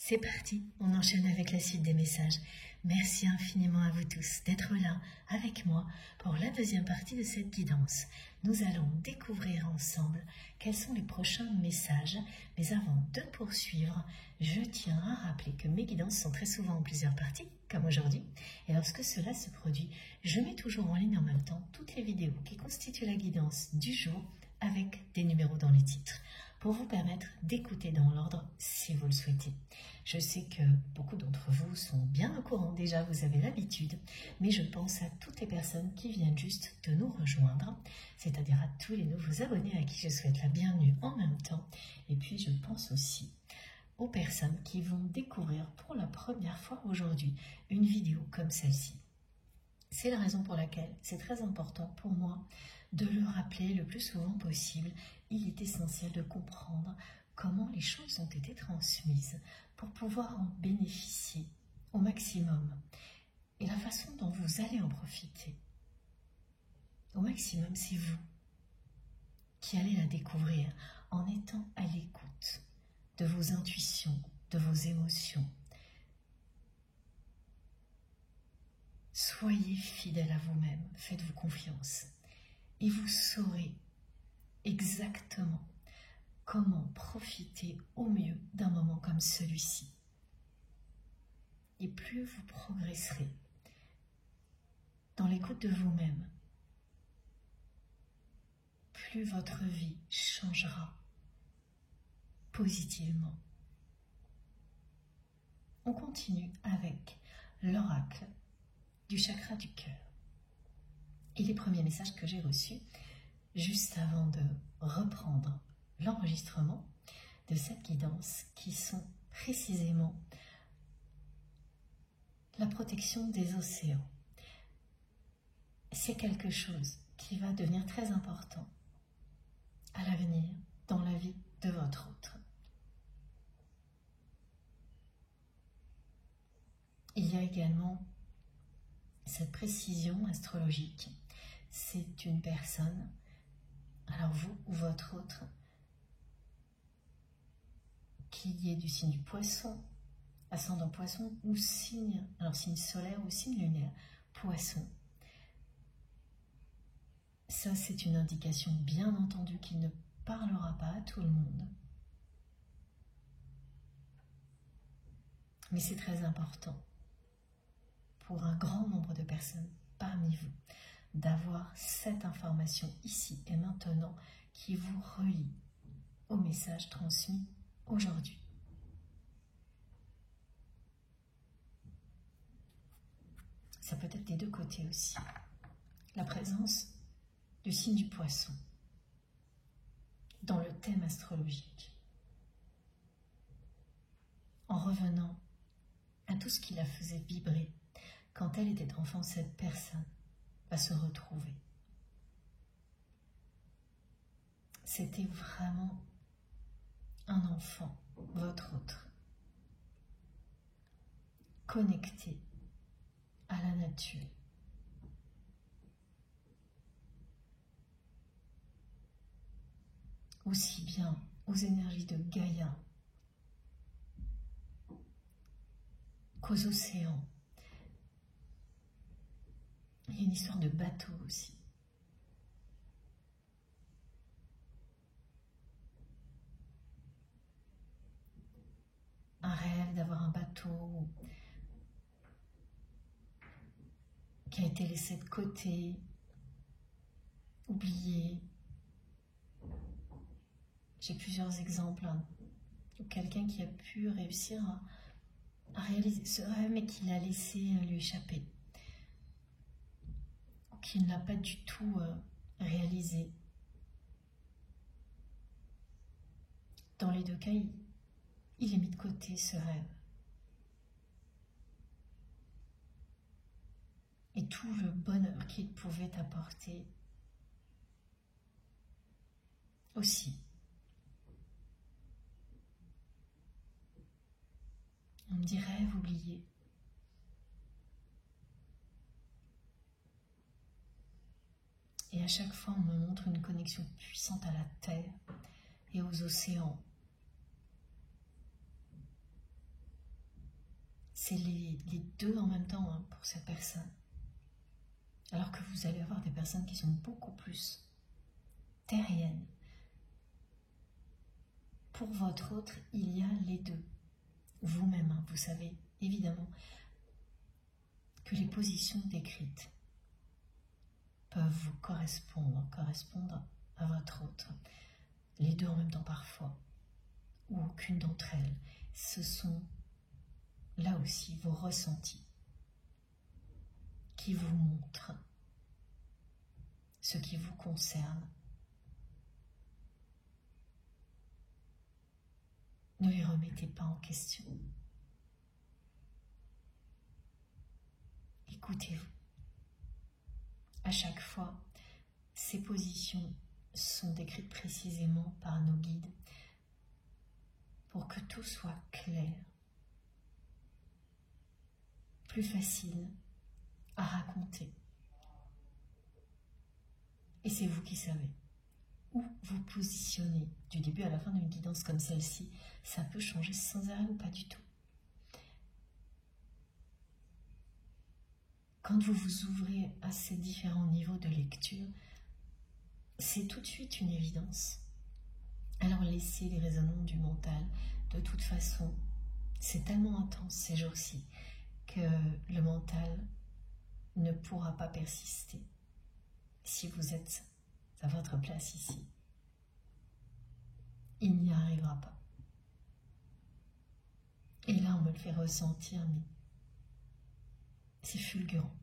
C'est parti, on enchaîne avec la suite des messages. Merci infiniment à vous tous d'être là avec moi pour la deuxième partie de cette guidance. Nous allons découvrir ensemble quels sont les prochains messages. Mais avant de poursuivre, je tiens à rappeler que mes guidances sont très souvent en plusieurs parties, comme aujourd'hui. Et lorsque cela se produit, je mets toujours en ligne en même temps toutes les vidéos qui constituent la guidance du jour avec des numéros dans les titres, pour vous permettre d'écouter dans l'ordre si vous le souhaitez. Je sais que beaucoup d'entre vous sont bien au courant déjà, vous avez l'habitude, mais je pense à toutes les personnes qui viennent juste de nous rejoindre, c'est-à-dire à tous les nouveaux abonnés à qui je souhaite la bienvenue en même temps. Et puis je pense aussi aux personnes qui vont découvrir pour la première fois aujourd'hui une vidéo comme celle-ci. C'est la raison pour laquelle c'est très important pour moi de le rappeler le plus souvent possible. Il est essentiel de comprendre comment les choses ont été transmises pour pouvoir en bénéficier au maximum et la façon dont vous allez en profiter au maximum, c'est vous qui allez la découvrir en étant à l'écoute de vos intuitions, de vos émotions. Soyez fidèle à vous-même, faites-vous confiance et vous saurez exactement comment profiter au mieux d'un moment comme celui-ci. Et plus vous progresserez dans l'écoute de vous-même, plus votre vie changera positivement. On continue avec l'oracle du chakra du cœur. Et les premiers messages que j'ai reçus juste avant de reprendre l'enregistrement de cette guidance, qui sont précisément la protection des océans. C'est quelque chose qui va devenir très important à l'avenir dans la vie de votre autre. Il y a également cette précision astrologique. C'est une personne, alors vous ou votre autre, qui est du signe du poisson, ascendant poisson, ou signe, alors signe solaire ou signe lunaire, poisson. Ça, c'est une indication bien entendu qui ne parlera pas à tout le monde. Mais c'est très important pour un grand nombre de personnes parmi vous d'avoir cette information ici et maintenant qui vous relie au message transmis aujourd'hui. Ça peut être des deux côtés aussi. La présence du signe du poisson dans le thème astrologique, en revenant à tout ce qui la faisait vibrer quand elle était enfant. Cette personne va se retrouver. C'était vraiment un enfant, votre autre, connecté à la nature. Aussi bien aux énergies de Gaïa qu'aux océans. Il y a une histoire de bateau aussi. Un rêve d'avoir un bateau qui a été laissé de côté, oublié. J'ai plusieurs exemples de quelqu'un qui a pu réussir à réaliser ce rêve mais qui l'a laissé lui échapper, ou qui ne l'a pas du tout réalisé. Dans les deux cas, il est mis de côté, ce rêve. Et tout le bonheur qu'il pouvait apporter aussi. On me dit rêve oublié. Et à chaque fois, on me montre une connexion puissante à la terre et aux océans. c'est les deux en même temps hein, pour cette personne. Alors que vous allez avoir des personnes qui sont beaucoup plus terriennes. Pour votre autre, il y a les deux. Vous-même, hein, vous savez évidemment que les positions décrites peuvent vous correspondre à votre autre. Les deux en même temps parfois, ou aucune d'entre elles. Ce sont là aussi vos ressentis qui vous montrent ce qui vous concerne. Ne les remettez pas en question. Écoutez-vous. À chaque fois, ces positions sont décrites précisément par nos guides pour que tout soit clair, plus facile à raconter. Et c'est vous qui savez où vous positionnez du début à la fin d'une guidance comme celle-ci. Ça peut changer sans arrêt ou pas du tout. Quand vous vous ouvrez à ces différents niveaux de lecture, c'est tout de suite une évidence. Alors laissez les raisonnements du mental. De toute façon, c'est tellement intense ces jours-ci que le mental ne pourra pas persister si vous êtes à votre place ici. Il n'y arrivera pas. Et là, on me le fait ressentir, mais c'est fulgurant.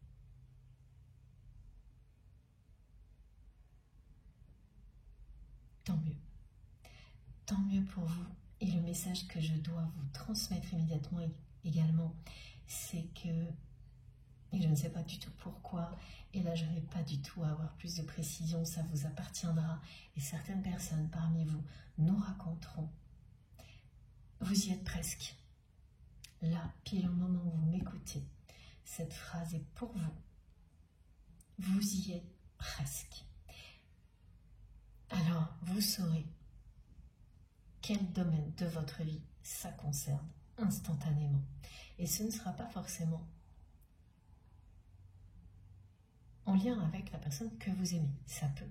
Tant mieux. Tant mieux pour vous. Et le message que je dois vous transmettre immédiatement également, c'est que, et je ne sais pas du tout pourquoi, et là je ne vais pas du tout avoir plus de précision, ça vous appartiendra, et certaines personnes parmi vous nous raconteront. Vous y êtes presque. Là, pile au moment où vous m'écoutez, cette phrase est pour vous. Vous y êtes presque. Alors, vous saurez quel domaine de votre vie ça concerne instantanément. Et ce ne sera pas forcément en lien avec la personne que vous aimez. Ça peut.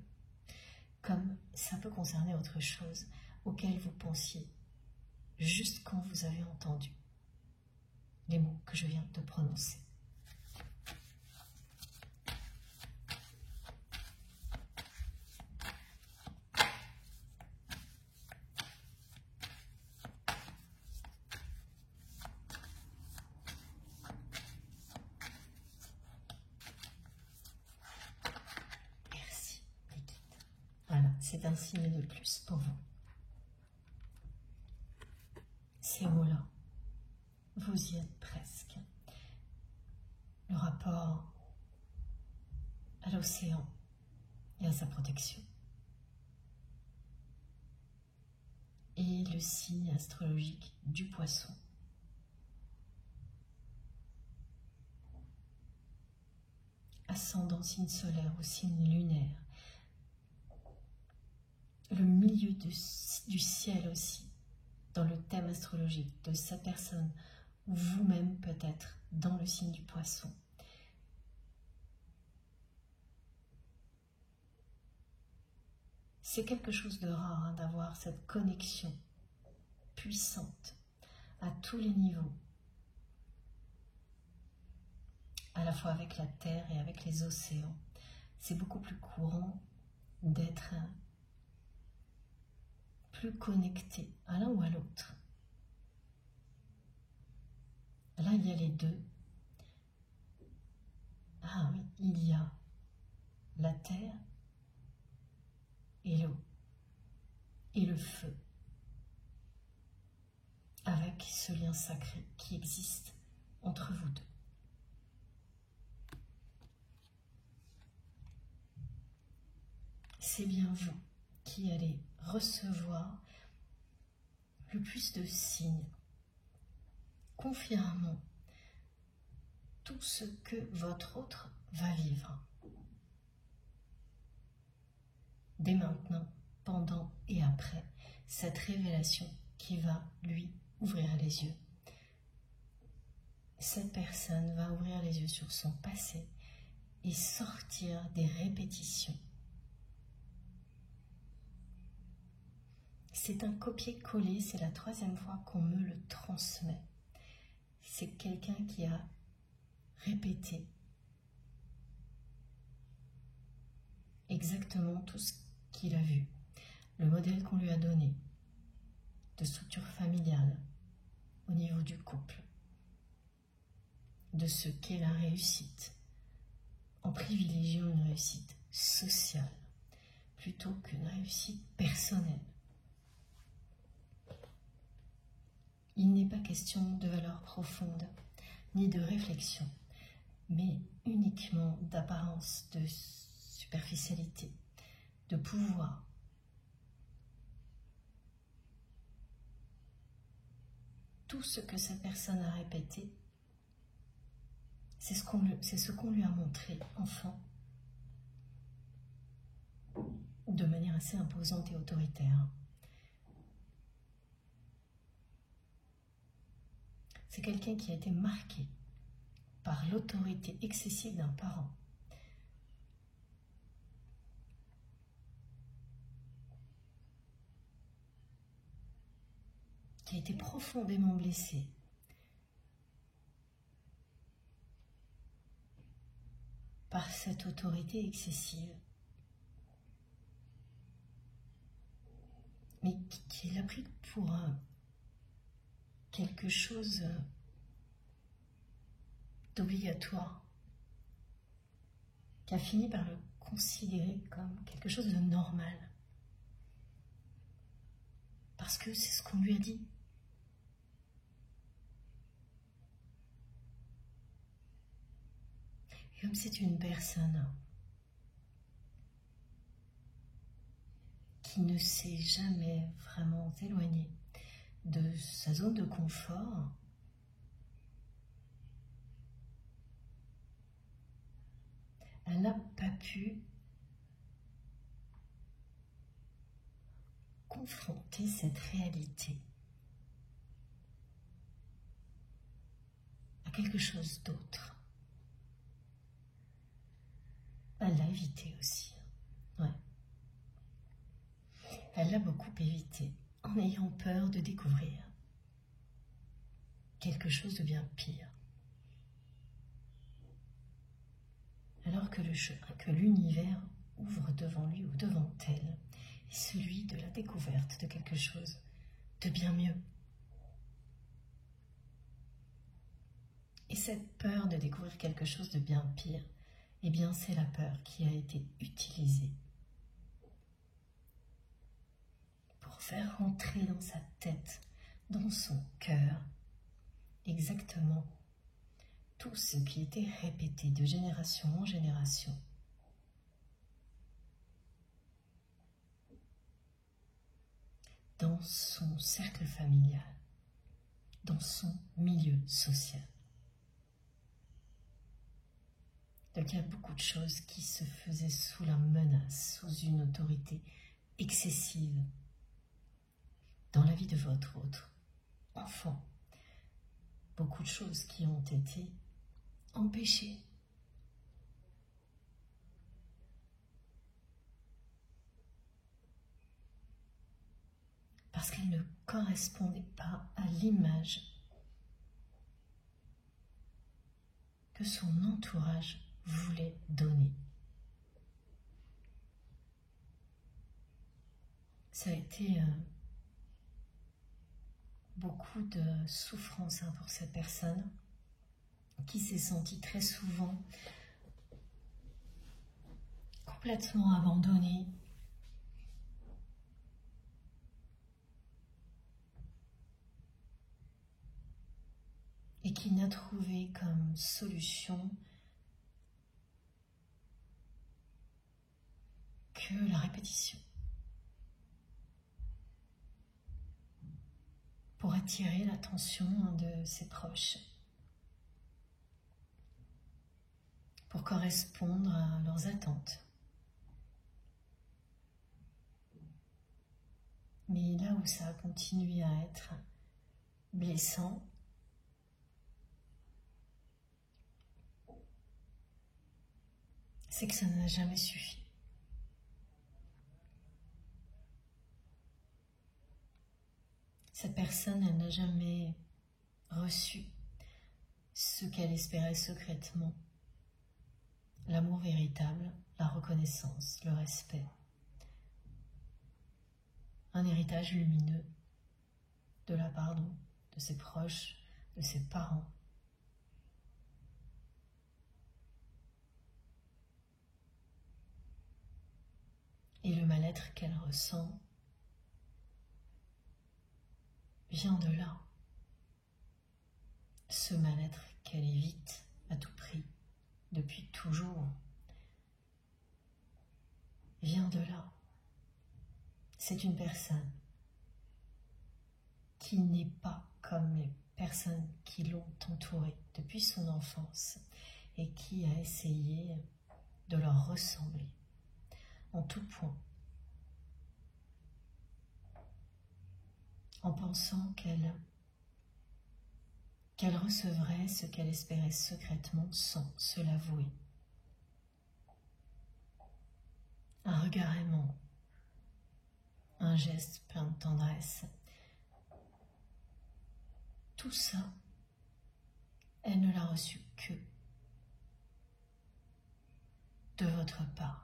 Comme ça peut concerner autre chose auquel vous pensiez juste quand vous avez entendu les mots que je viens de prononcer. Merci, les guides. Voilà, c'est un signe de plus pour vous. Ces mots-là, vous y êtes presque. Le rapport à l'océan et à sa protection. Et le signe astrologique du Poisson. Ascendant signe solaire ou signe lunaire. Le milieu du ciel aussi, dans le thème astrologique de sa personne, ou vous-même peut-être dans le signe du Poisson. C'est quelque chose de rare hein, d'avoir cette connexion puissante à tous les niveaux, à la fois avec la Terre et avec les océans. C'est beaucoup plus courant d'être plus connecté à l'un ou à l'autre. Là, il y a les deux. Ah oui, il y a la terre et l'eau et le feu, avec ce lien sacré qui existe entre vous deux. C'est bien vous qui allez recevoir le plus de signes confirmant tout ce que votre autre va vivre. Dès maintenant, pendant et après cette révélation qui va lui ouvrir les yeux. cette personne va ouvrir les yeux sur son passé et sortir des répétitions. C'est un copier-coller, c'est la 3e fois qu'on me le transmet. C'est quelqu'un qui a répété exactement tout ce qu'il a vu, le modèle qu'on lui a donné, de structure familiale, au niveau du couple, de ce qu'est la réussite, en privilégiant une réussite sociale plutôt qu'une réussite personnelle. Il n'est pas question de valeurs profondes, ni de réflexion, mais uniquement d'apparence, de superficialité, de pouvoir. Tout ce que cette personne a répété, c'est ce qu'on lui a montré, enfant, de manière assez imposante et autoritaire. C'est quelqu'un qui a été marqué par l'autorité excessive d'un parent. Qui a été profondément blessé par cette autorité excessive, mais qui l'a pris pour quelque chose d'obligatoire, qui a fini par le considérer comme quelque chose de normal, parce que c'est ce qu'on lui a dit. Et comme c'est une personne qui ne s'est jamais vraiment éloignée de sa zone de confort, elle n'a pas pu confronter cette réalité à quelque chose d'autre. Elle l'a évité aussi. Ouais. Elle l'a beaucoup évité en ayant peur de découvrir quelque chose de bien pire. Alors que l'univers ouvre devant lui ou devant elle, est celui de la découverte de quelque chose de bien mieux. Et cette peur de découvrir quelque chose de bien pire, eh bien c'est la peur qui a été utilisée pour faire rentrer dans sa tête, dans son cœur, exactement tout ce qui était répété de génération en génération. Dans son cercle familial, dans son milieu social. Donc il y a beaucoup de choses qui se faisaient sous la menace, sous une autorité excessive dans la vie de votre autre enfant. Beaucoup de choses qui ont été empêchées. Parce qu'elles ne correspondaient pas à l'image que son entourage voulait donner. Ça a été beaucoup de souffrance pour cette personne qui s'est sentie très souvent complètement abandonnée, et qui n'a trouvé comme solution que la répétition pour attirer l'attention de ses proches, pour correspondre à leurs attentes. Mais là où ça a continué à être blessant, c'est que ça n'a jamais suffi. Cette personne, elle n'a jamais reçu ce qu'elle espérait secrètement. L'amour véritable, la reconnaissance, le respect. Un héritage lumineux de la part de ses proches, de ses parents. Et le mal-être qu'elle ressent vient de là. Ce mal-être qu'elle évite à tout prix, depuis toujours, vient de là. C'est une personne qui n'est pas comme les personnes qui l'ont entourée depuis son enfance et qui a essayé de leur ressembler en tout point, en pensant qu'elle recevrait ce qu'elle espérait secrètement sans se l'avouer. Un regard aimant, un geste plein de tendresse. Tout ça, elle ne l'a reçu que de votre part.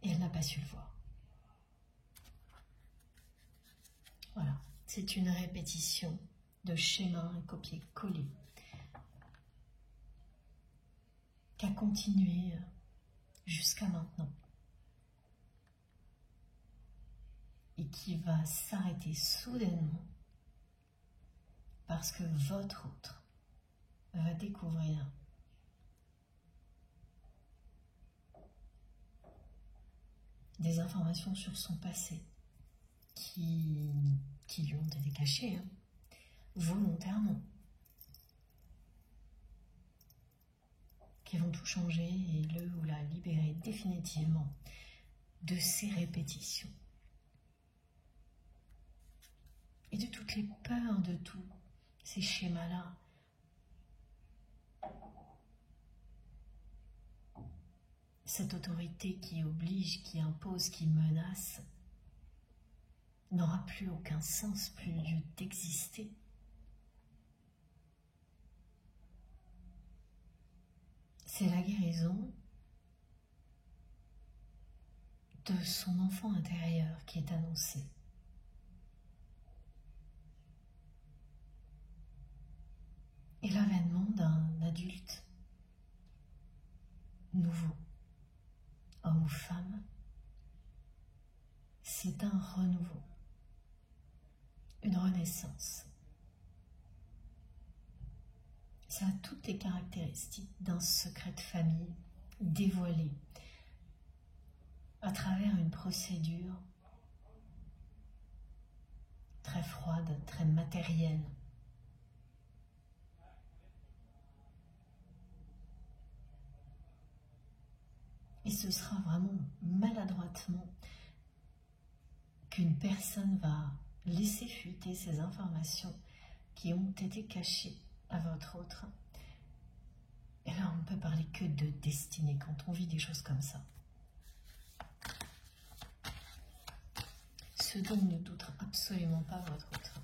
Et elle n'a pas su le voir. Voilà, c'est une répétition de schémas, un copier-coller, qui a continué jusqu'à maintenant et qui va s'arrêter soudainement parce que votre autre va découvrir des informations sur son passé qui lui ont été cachées, volontairement, qui vont tout changer et le ou la libérer définitivement de ces répétitions et de toutes les peurs de tous ces schémas-là. Cette autorité qui oblige, qui impose, qui menace n'aura plus aucun sens, plus lieu d'exister. C'est la guérison de son enfant intérieur qui est annoncée. Et l'avènement d'un adulte nouveau, homme ou femme, c'est un renouveau, une renaissance. Ça a toutes les caractéristiques d'un secret de famille dévoilé à travers une procédure très froide, très matérielle. Et ce sera vraiment maladroitement qu'une personne va laisser fuiter ces informations qui ont été cachées à votre autre. Et là, on ne peut parler que de destinée quand on vit des choses comme ça. Ce dont ne doutera absolument pas votre autre.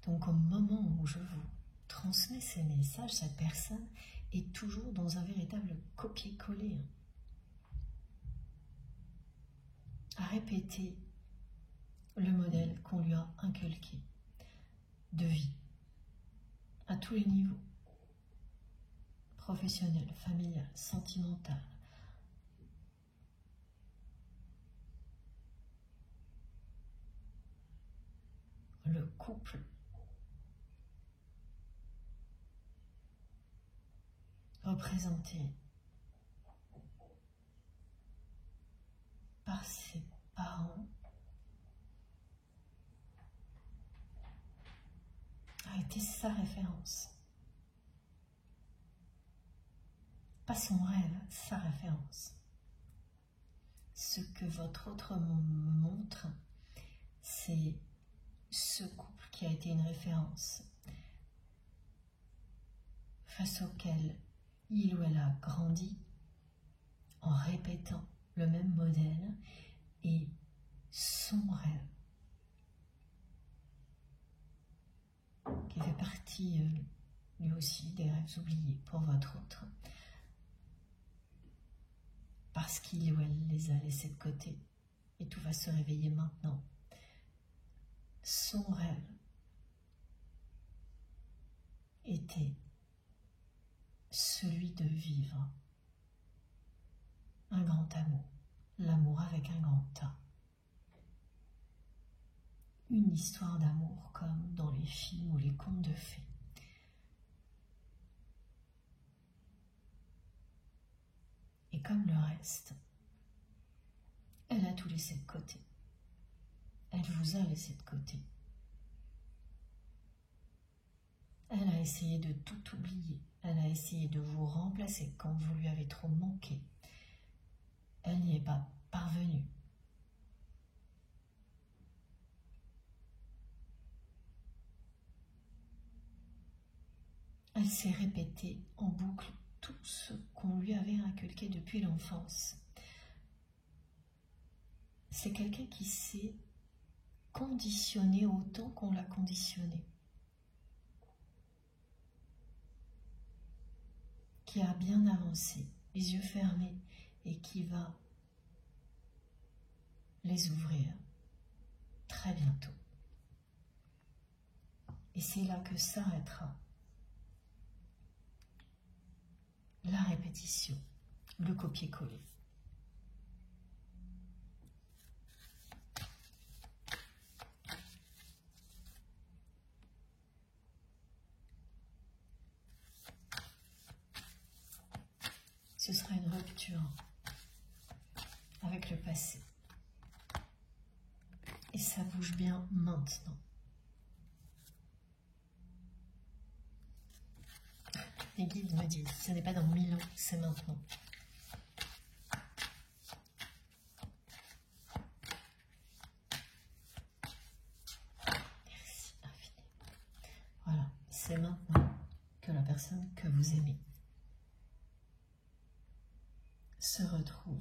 Donc au moment où je vous transmets ces messages, cette personne est toujours dans un véritable copier-coller. À répéter le modèle qu'on lui a inculqué de vie, à tous les niveaux, professionnel, familial, sentimental. Le couple, représenté par ses parents, a été sa référence. pas son rêve, sa référence. Ce que votre autre me montre, c'est ce couple qui a été une référence, face auquel il ou elle a grandi en répétant le même modèle et son rêve, qui fait partie lui aussi des rêves oubliés pour votre autre, parce qu'il ou elle les a laissés de côté et tout va se réveiller maintenant. Son rêve était celui de vivre un grand amour, l'amour avec un grand A. Une histoire d'amour comme dans les films ou les contes de fées. Et comme le reste, elle a tout laissé de côté. Elle vous a laissé de côté. Elle a essayé de tout oublier. Elle a essayé de vous remplacer quand vous lui avez trop manqué. Elle n'y est pas parvenue. Elle s'est répétée en boucle tout ce qu'on lui avait inculqué depuis l'enfance. C'est quelqu'un qui s'est conditionné autant qu'on l'a conditionné, qui a bien avancé, les yeux fermés, et qui va les ouvrir très bientôt. Et c'est là que s'arrêtera la répétition, le copier-coller. Ce sera une rupture avec le passé. Et ça bouge bien maintenant. Les guides me disent, ce n'est pas dans 1000 ans, c'est maintenant. Merci infiniment. Voilà, c'est maintenant que la personne que vous aimez se retrouve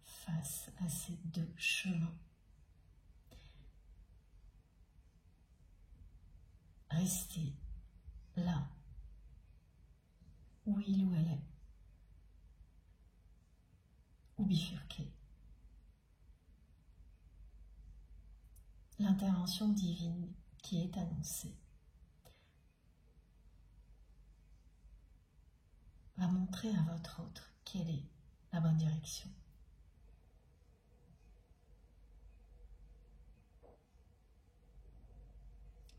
face à ces deux chemins. Restez là où il ou elle est, ou bifurquez. L'intervention divine qui est annoncée va montrer à votre autre quelle est la bonne direction.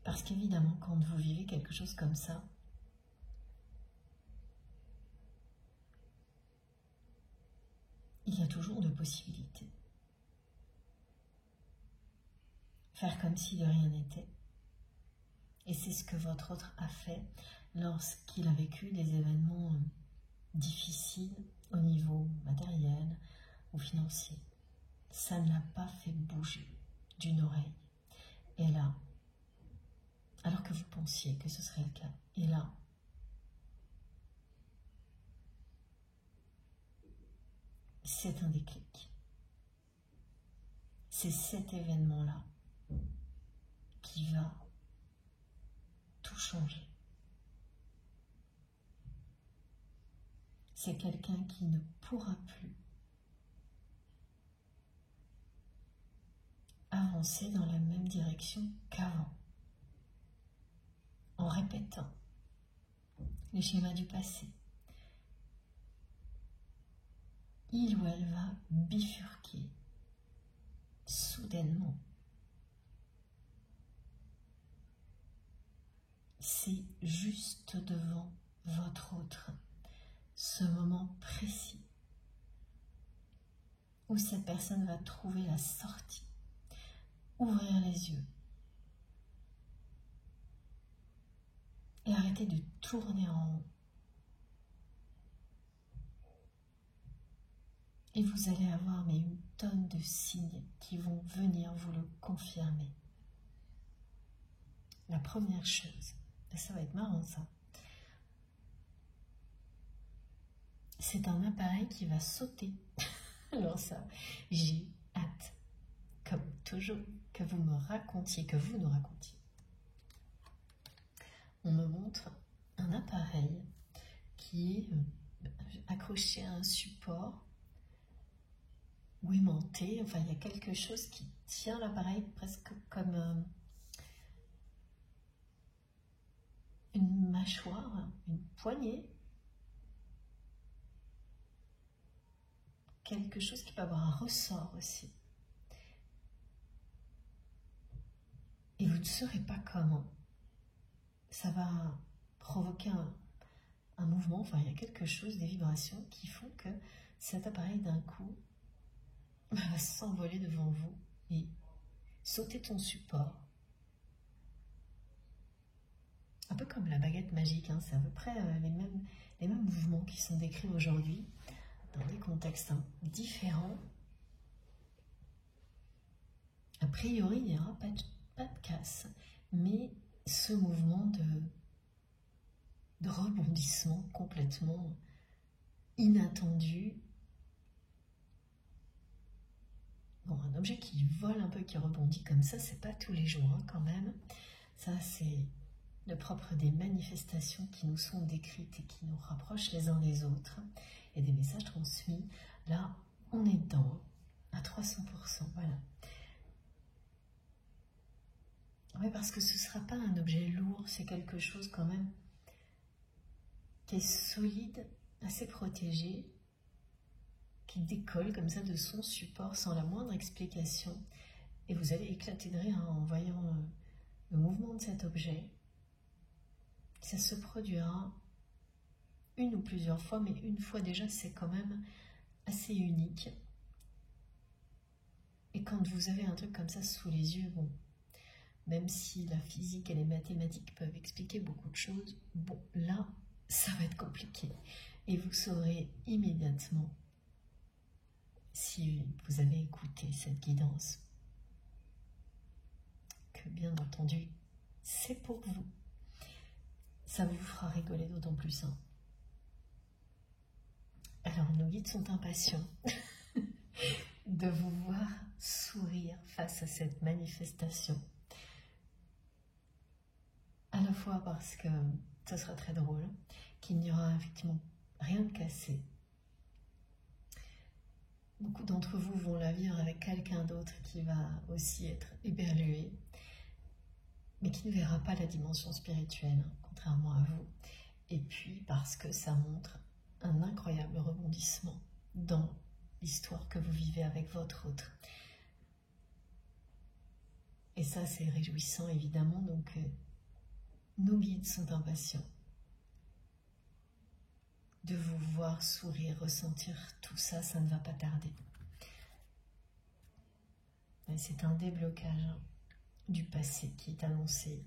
Parce qu'évidemment, quand vous vivez quelque chose comme ça, il y a toujours deux possibilités. Faire comme si de rien n'était. Et c'est ce que votre autre a fait lorsqu'il a vécu des événements difficiles au niveau matériel ou financier. Ça ne l'a pas fait bouger d'une oreille. Et là, alors que vous pensiez que ce serait le cas, et là, c'est un déclic. C'est cet événement-là qui va tout changer. C'est quelqu'un qui ne pourra plus avancer dans la même direction qu'avant, en répétant les schémas du passé. Il ou elle va bifurquer soudainement. C'est juste devant votre autre, ce moment précis où cette personne va trouver la sortie, ouvrir les yeux et arrêter de tourner en rond Et vous allez avoir mais une tonne de signes qui vont venir vous le confirmer. La première chose, et ça va être marrant ça, c'est un appareil qui va sauter. Alors ça, j'ai hâte, comme toujours, que vous me racontiez, que vous nous racontiez. On me montre un appareil qui est accroché à un support ou aimanté. Enfin, il y a quelque chose qui tient l'appareil presque comme une mâchoire, une poignée. Quelque chose qui peut avoir un ressort aussi. Et vous ne saurez pas comment. Ça va provoquer un mouvement, enfin il y a quelque chose, des vibrations qui font que cet appareil d'un coup va s'envoler devant vous et sauter ton support. Un peu comme la baguette magique, hein, c'est à peu près les mêmes mouvements qui sont décrits aujourd'hui dans des contextes différents. A priori, il n'y aura pas de casse, mais ce mouvement de rebondissement complètement inattendu. Bon, un objet qui vole un peu, qui rebondit comme ça, c'est pas tous les jours hein, quand même. Ça, c'est le propre des manifestations qui nous sont décrites et qui nous rapprochent les uns des autres. Et des messages transmis. Là, on est dedans, à 300%, voilà. Oui, parce que ce ne sera pas un objet lourd, c'est quelque chose quand même qui est solide, assez protégé, qui décolle comme ça de son support sans la moindre explication. Et vous allez éclater de rire en voyant le mouvement de cet objet. Ça se produira une ou plusieurs fois, mais une fois déjà, c'est quand même assez unique. Et quand vous avez un truc comme ça sous les yeux, bon, même si la physique et les mathématiques peuvent expliquer beaucoup de choses, bon, là, ça va être compliqué. Et vous saurez immédiatement, si vous avez écouté cette guidance, que bien entendu, c'est pour vous. Ça vous fera rigoler d'autant plus. Hein. Alors, nos guides sont impatients de vous voir sourire face à cette manifestation. À la fois parce que ce sera très drôle, qu'il n'y aura effectivement rien de cassé. Beaucoup d'entre vous vont la vivre avec quelqu'un d'autre qui va aussi être éberlué, mais qui ne verra pas la dimension spirituelle, contrairement à vous. Et puis parce que ça montre un incroyable rebondissement dans l'histoire que vous vivez avec votre autre. Et ça, c'est réjouissant, évidemment, donc nos guides sont impatients de vous voir sourire, ressentir tout ça, ça ne va pas tarder. C'est un déblocage du passé qui est annoncé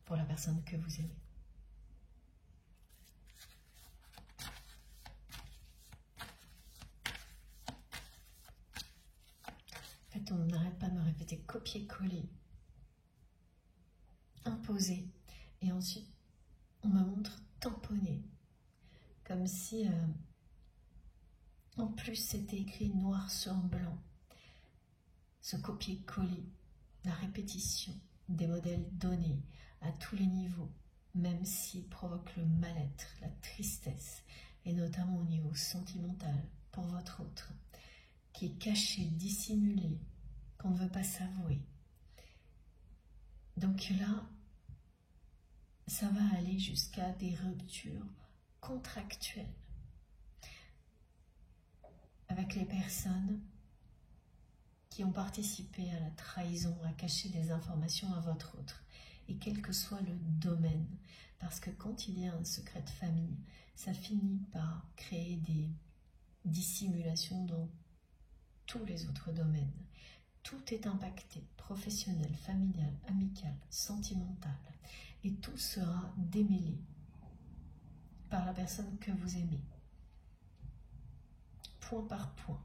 pour la personne que vous aimez. En fait, on n'arrête pas de me répéter copier-coller, imposer, et ensuite on me montre tamponner, comme si en plus c'était écrit noir sur blanc. Ce copier-coller, la répétition des modèles donnés à tous les niveaux, même s'ils provoquent le mal-être, la tristesse, et notamment au niveau sentimental pour votre autre, qui est caché, dissimulé, qu'on ne veut pas s'avouer. Donc là, ça va aller jusqu'à des ruptures contractuelles avec les personnes qui ont participé à la trahison, à cacher des informations à votre autre, et quel que soit le domaine, parce que quand il y a un secret de famille, ça finit par créer des dissimulations dans tous les autres domaines. Tout est impacté, professionnel, familial, amical, sentimental, et tout sera démêlé par la personne que vous aimez. point par point,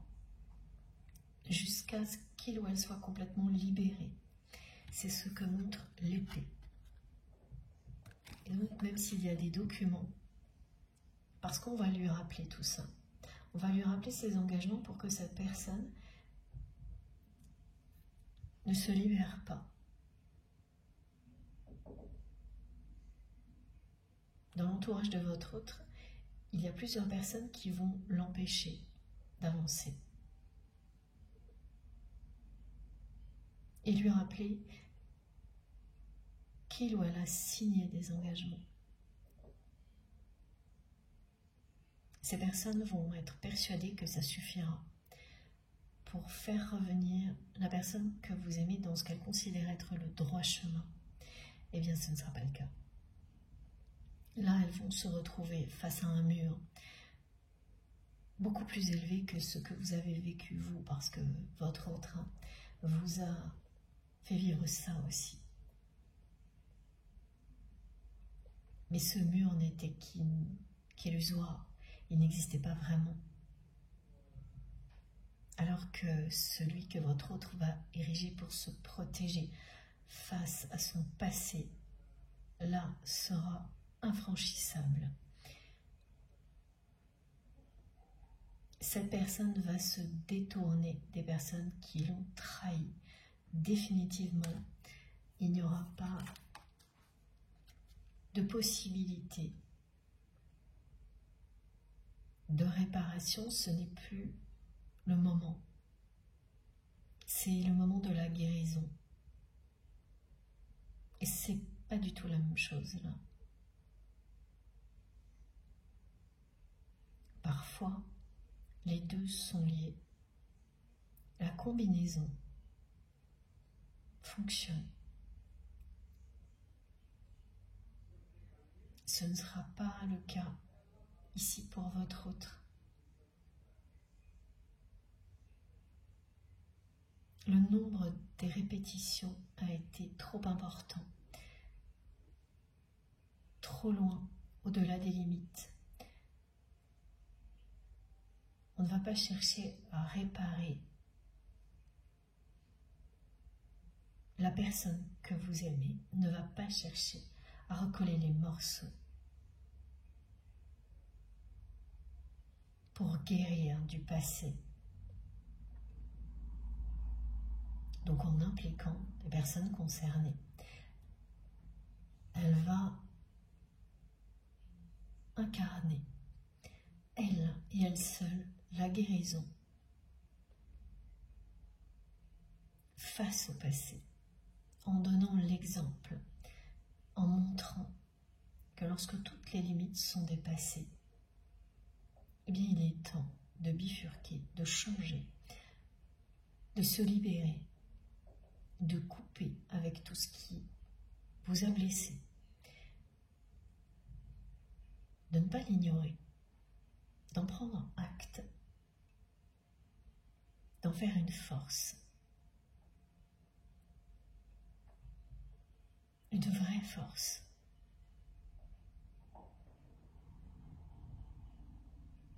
jusqu'à ce qu'il ou elle soit complètement libéré. C'est ce que montre l'épée. Et donc, même s'il y a des documents, parce qu'on va lui rappeler tout ça, on va lui rappeler ses engagements pour que cette personne ne se libère pas. Dans l'entourage de votre autre, il y a plusieurs personnes qui vont l'empêcher d'avancer. Et lui rappeler qu'il ou elle a signé des engagements. Ces personnes vont être persuadées que ça suffira pour faire revenir la personne que vous aimez dans ce qu'elle considère être le droit chemin. Eh bien, ce ne sera pas le cas. Là, elles vont se retrouver face à un mur beaucoup plus élevé que ce que vous avez vécu vous, parce que votre autre vous a fait vivre ça aussi. Mais ce mur n'était qu'illusoire, il n'existait pas vraiment. Alors que celui que votre autre va ériger pour se protéger face à son passé, là, sera infranchissable. Cette personne va se détourner des personnes qui l'ont trahi. Définitivement, il n'y aura pas de possibilité de réparation, ce n'est plus le moment. C'est le moment de la guérison. Et c'est pas du tout la même chose là. Parfois, les deux sont liés. La combinaison fonctionne. Ce ne sera pas le cas ici pour votre autre. Le nombre des répétitions a été trop important, trop loin, au-delà des limites. On ne va pas chercher à réparer la personne que vous aimez, ne va pas chercher à recoller les morceaux pour guérir du passé. Donc en impliquant les personnes concernées, elle va incarner, elle et elle seule, la guérison face au passé, en donnant l'exemple, en montrant que lorsque toutes les limites sont dépassées, eh bien il est temps de bifurquer, de changer, de se libérer, de couper avec tout ce qui vous a blessé, de ne pas l'ignorer, d'en prendre acte, d'en faire une force, une vraie force.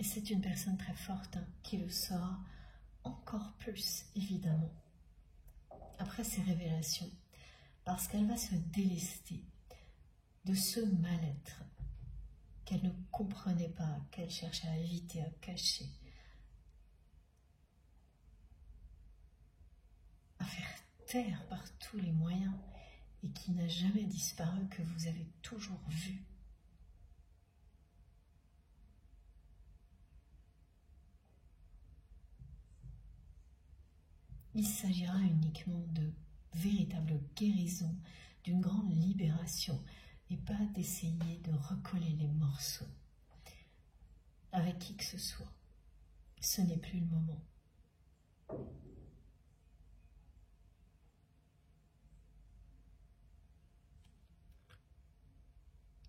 Et c'est une personne très forte qui le saura encore plus, évidemment, après ces révélations, parce qu'elle va se délester de ce mal-être qu'elle ne comprenait pas, qu'elle cherchait à éviter, à cacher, à faire taire par tous les moyens, et qui n'a jamais disparu, que vous avez toujours vu. Il s'agira uniquement de véritable guérison, d'une grande libération, et pas d'essayer de recoller les morceaux avec qui que ce soit. Ce n'est plus le moment.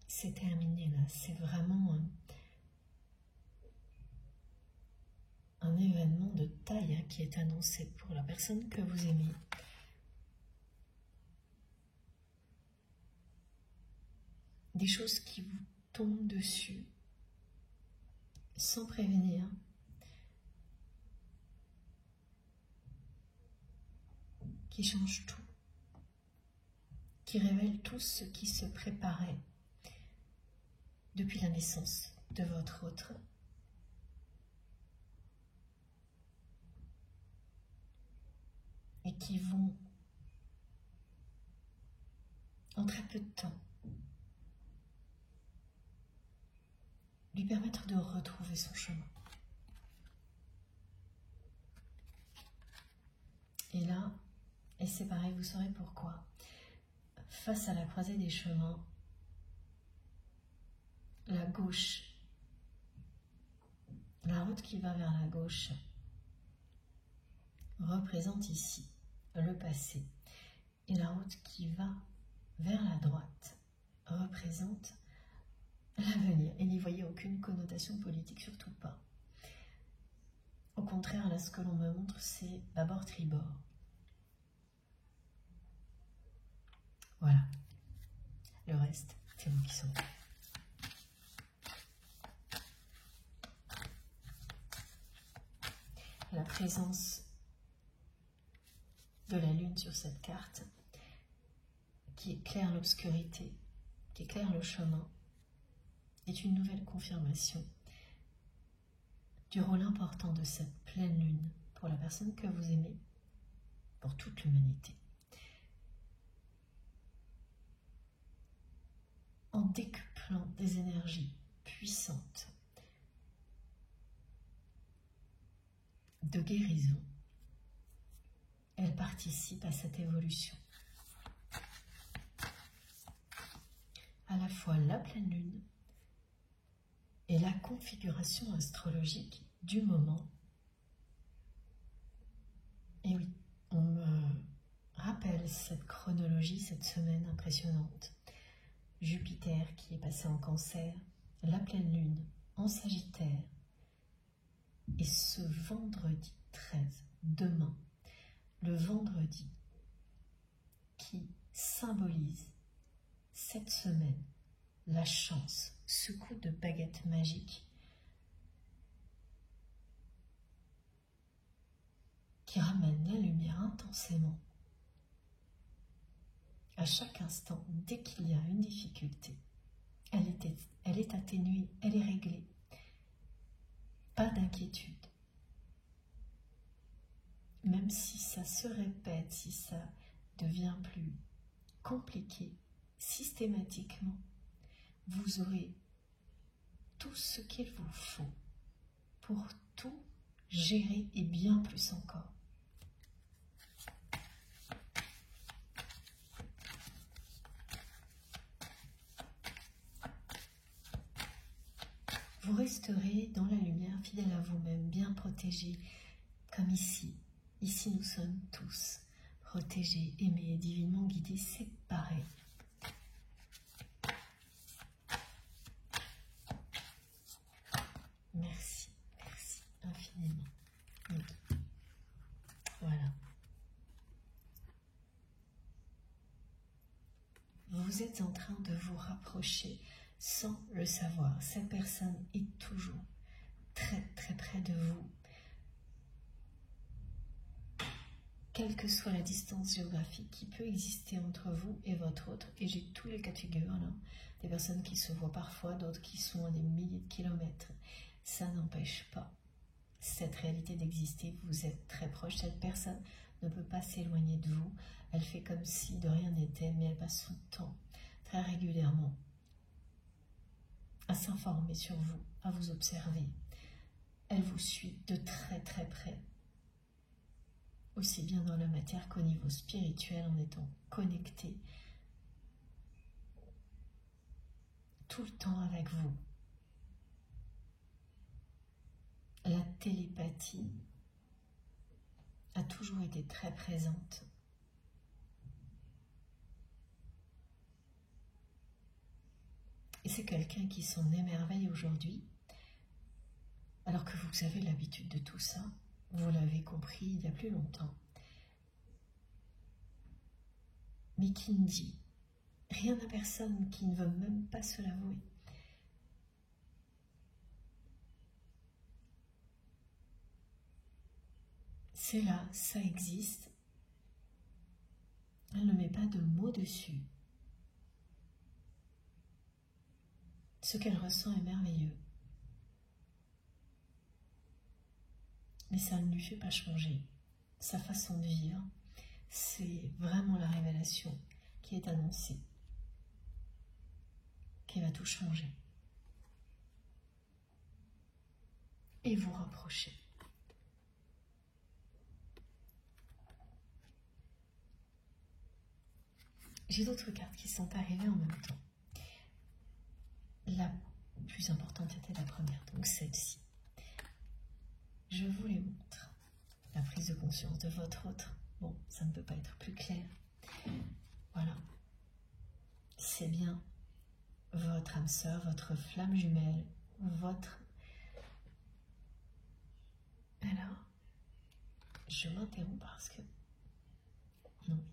C'est terminé là, c'est vraiment un événement de taille qui est annoncé pour la personne que vous aimez. Des choses qui vous tombent dessus sans prévenir, qui change tout, qui révèle tout ce qui se préparait depuis la naissance de votre autre. Et qui vont, en très peu de temps, lui permettre de retrouver son chemin. Et là, et c'est pareil, vous saurez pourquoi. Face à la croisée des chemins, la gauche, la route qui va vers la gauche, représente ici le passé. Et la route qui va vers la droite représente l'avenir. Et n'y voyez aucune connotation politique, surtout pas. Au contraire, là, ce que l'on me montre, c'est bâbord-tribord. Voilà. Le reste, c'est vous qui saurez. La présence de la lune sur cette carte qui éclaire l'obscurité, qui éclaire le chemin, est une nouvelle confirmation du rôle important de cette pleine lune pour la personne que vous aimez, pour toute l'humanité. En décuplant des énergies puissantes de guérison, elle participe à cette évolution. À la fois la pleine lune et la configuration astrologique du moment. Et oui, on me rappelle cette chronologie, cette semaine impressionnante. Jupiter qui est passé en Cancer, la pleine lune en Sagittaire, et ce vendredi 13, demain, le vendredi qui symbolise cette semaine, la chance, ce coup de baguette magique qui ramène la lumière intensément à chaque instant. Dès qu'il y a une difficulté, elle est atténuée, elle est réglée. Pas d'inquiétude. Même si ça se répète, si ça devient plus compliqué, systématiquement, vous aurez tout ce qu'il vous faut pour tout gérer et bien plus encore. Vous resterez dans la lumière, fidèle à vous-même, bien protégé, comme ici. Ici, nous sommes tous protégés, aimés et divinement guidés, c'est pareil. Merci, merci infiniment. Voilà. Vous êtes en train de vous rapprocher sans le savoir. Cette personne est toujours très très près de vous. Quelle que soit la distance géographique qui peut exister entre vous et votre autre, et j'ai tous les cas de figure, là, des personnes qui se voient parfois, d'autres qui sont à des milliers de kilomètres, ça n'empêche pas cette réalité d'exister. Vous êtes très proche, cette personne ne peut pas s'éloigner de vous, elle fait comme si de rien n'était, mais elle passe son temps très régulièrement à s'informer sur vous, à vous observer. Elle vous suit de très très près, aussi bien dans la matière qu'au niveau spirituel, en étant connecté tout le temps avec vous. La télépathie a toujours été très présente. Et c'est quelqu'un qui s'en émerveille aujourd'hui, alors que vous avez l'habitude de tout ça. Vous l'avez compris il y a plus longtemps. Mais qui ne dit rien à personne, qui ne veut même pas se l'avouer. C'est là, ça existe. Elle ne met pas de mots dessus. Ce qu'elle ressent est merveilleux. Mais ça ne lui fait pas changer sa façon de vivre. C'est vraiment la révélation qui est annoncée, qui va tout changer. Et vous rapprocher. J'ai d'autres cartes qui sont arrivées en même temps. La plus importante était la première, donc celle-ci. Je vous les montre. La prise de conscience de votre autre. Bon, ça ne peut pas être plus clair. Voilà. C'est bien votre âme sœur, votre flamme jumelle, votre... Alors, je m'interromps parce que... Non.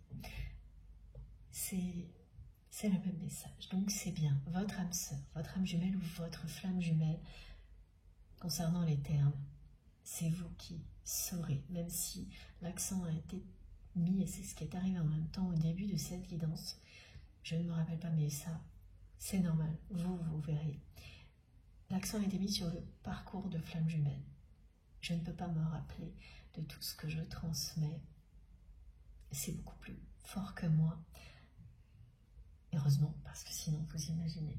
C'est le même message. Donc c'est bien votre âme sœur, votre âme jumelle ou votre flamme jumelle. Concernant les termes, c'est vous qui saurez, même si l'accent a été mis, et c'est ce qui est arrivé en même temps au début de cette guidance. Je ne me rappelle pas, mais ça, c'est normal. Vous verrez. L'accent a été mis sur le parcours de flamme jumelle. Je ne peux pas me rappeler de tout ce que je transmets. C'est beaucoup plus fort que moi. Heureusement, parce que sinon, vous imaginez.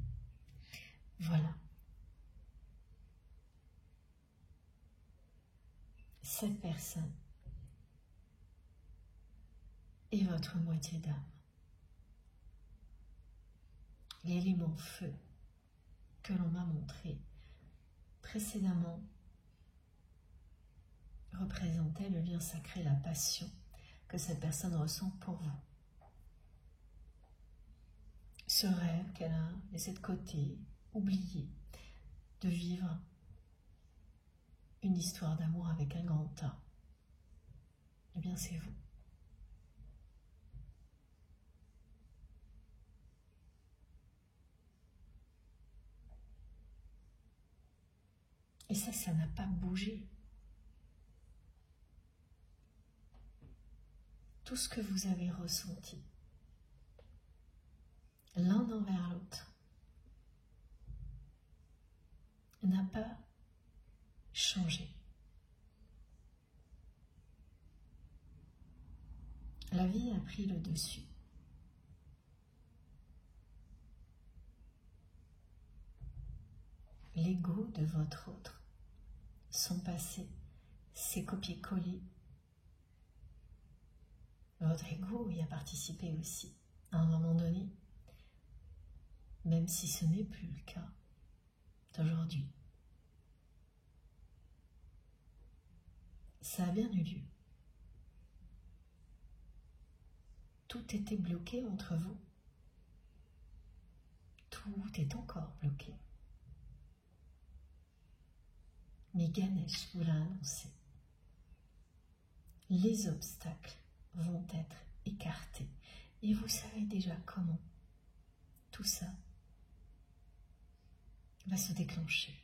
Voilà. Cette personne est votre moitié d'âme. L'élément feu que l'on m'a montré précédemment représentait le lien sacré, la passion que cette personne ressent pour vous. Ce rêve qu'elle a laissé de côté, oublié, de vivre une histoire d'amour avec un grand A, eh bien c'est vous. Et ça n'a pas bougé. Tout ce que vous avez ressenti, l'un envers l'autre, n'a pas changé. La vie a pris le dessus. L'ego de votre autre, son passé, ses copier-coller. Votre ego y a participé aussi, à un moment donné, même si ce n'est plus le cas d'aujourd'hui. Ça a bien eu lieu. Tout était bloqué entre vous. Tout est encore bloqué. Mais Ganesh vous l'a annoncé. Les obstacles vont être écartés. Et vous savez déjà comment tout ça va se déclencher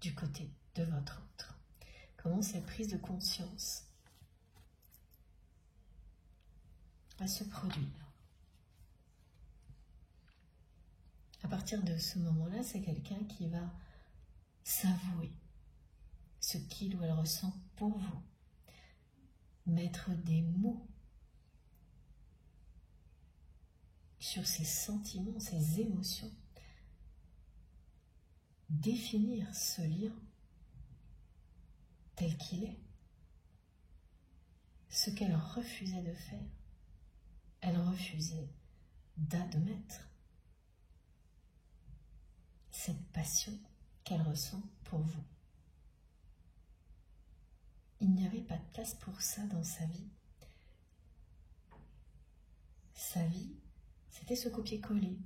du côté de votre autre. Comment cette prise de conscience va se produire. À partir de ce moment-là, c'est quelqu'un qui va s'avouer ce qu'il ou elle ressent pour vous. Mettre des mots sur ses sentiments, ses émotions. Définir ce lien tel qu'il est. Ce qu'elle refusait de faire. Elle refusait d'admettre cette passion qu'elle ressent pour vous. Il n'y avait pas de place pour ça dans sa vie. Sa vie, c'était ce copier-coller,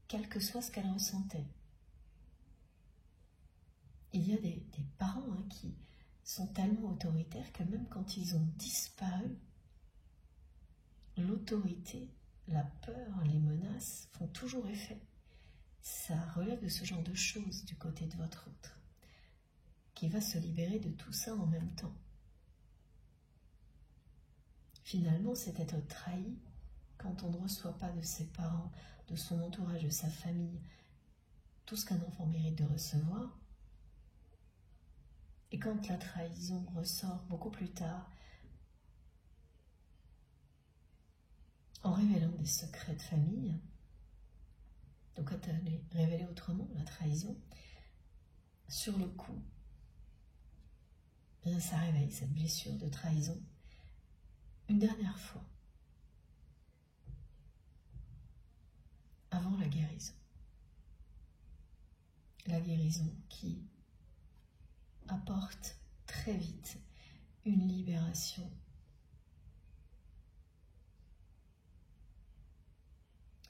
quel que soit ce qu'elle ressentait. Il y a des parents qui sont tellement autoritaires que même quand ils ont disparu, l'autorité, la peur, les menaces font toujours effet. Ça relève de ce genre de choses du côté de votre autre, qui va se libérer de tout ça en même temps. Finalement, c'est être trahi quand on ne reçoit pas de ses parents, de son entourage, de sa famille, tout ce qu'un enfant mérite de recevoir. Et quand la trahison ressort beaucoup plus tard, en révélant des secrets de famille, donc quand elle est révélée autrement, la trahison, sur le coup, ça réveille cette blessure de trahison une dernière fois, avant la guérison. La guérison qui apporte très vite une libération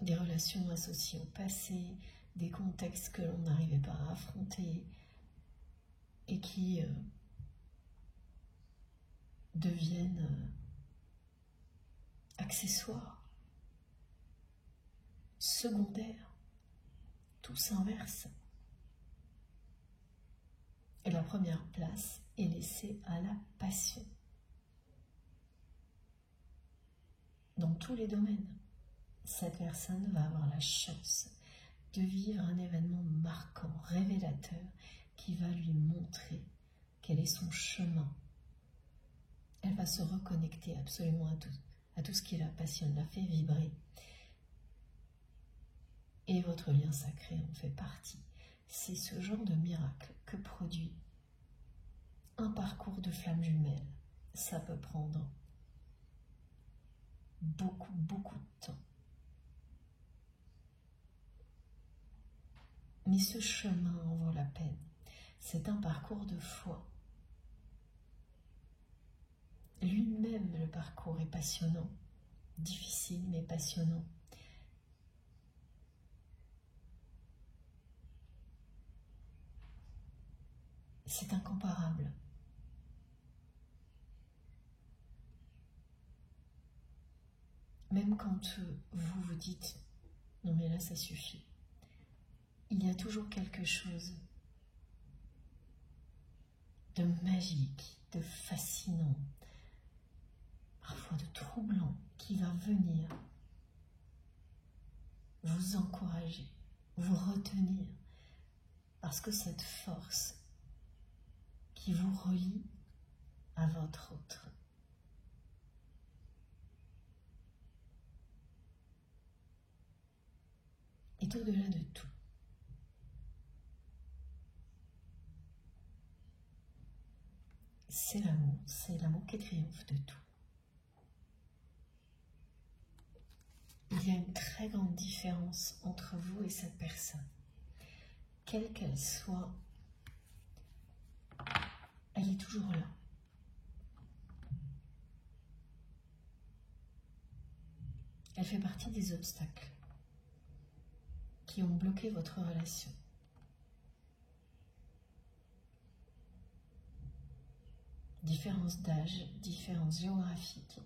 des relations associées au passé, des contextes que l'on n'arrivait pas à affronter et qui deviennent accessoires, secondaires, tout s'inverse. Et la première place est laissée à la passion. Dans tous les domaines, cette personne va avoir la chance de vivre un événement marquant, révélateur, qui va lui montrer quel est son chemin. Elle va se reconnecter absolument à tout ce qui la passionne, la fait vibrer. Et votre lien sacré en fait partie. C'est ce genre de miracle que produit un parcours de flammes jumelles. Ça peut prendre beaucoup, beaucoup de temps. Mais ce chemin en vaut la peine. C'est un parcours de foi. Lui-même, le parcours est passionnant, difficile mais passionnant. C'est incomparable. Même quand vous vous dites « non mais là ça suffit », il y a toujours quelque chose de magique, de fascinant, parfois de troublant, qui va venir vous encourager, vous retenir, parce que cette force qui vous relie à votre autre est au-delà de tout. C'est l'amour qui triomphe de tout. Il y a une très grande différence entre vous et cette personne. Quelle qu'elle soit, elle est toujours là. Elle fait partie des obstacles qui ont bloqué votre relation. Différence d'âge, différence géographique.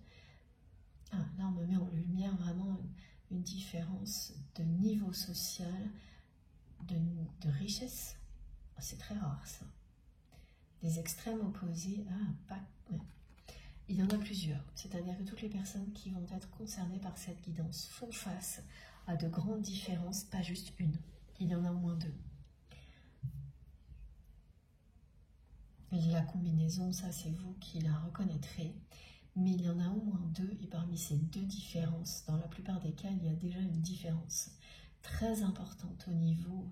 Ah, là, on me met en lumière vraiment une différence de niveau social, de richesse. Oh, c'est très rare, ça. Des extrêmes opposés. Ouais. Il y en a plusieurs. C'est-à-dire que toutes les personnes qui vont être concernées par cette guidance font face à de grandes différences, pas juste une. Il y en a au moins deux. La combinaison, ça c'est vous qui la reconnaîtrez, mais il y en a au moins deux, et parmi ces deux différences, dans la plupart des cas, il y a déjà une différence très importante au niveau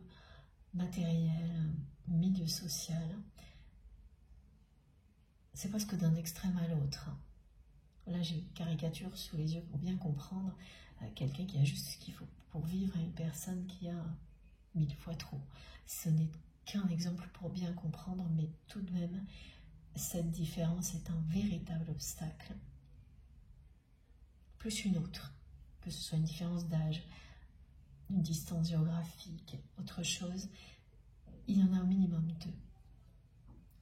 matériel, milieu social. C'est presque d'un extrême à l'autre. Là, j'ai une caricature sous les yeux pour bien comprendre. Quelqu'un qui a juste ce qu'il faut pour vivre et une personne qui a 1000 fois trop. Ce n'est qu'un exemple pour bien comprendre, mais tout de même, cette différence est un véritable obstacle. Plus une autre, que ce soit une différence d'âge, une distance géographique, autre chose, il y en a au minimum deux.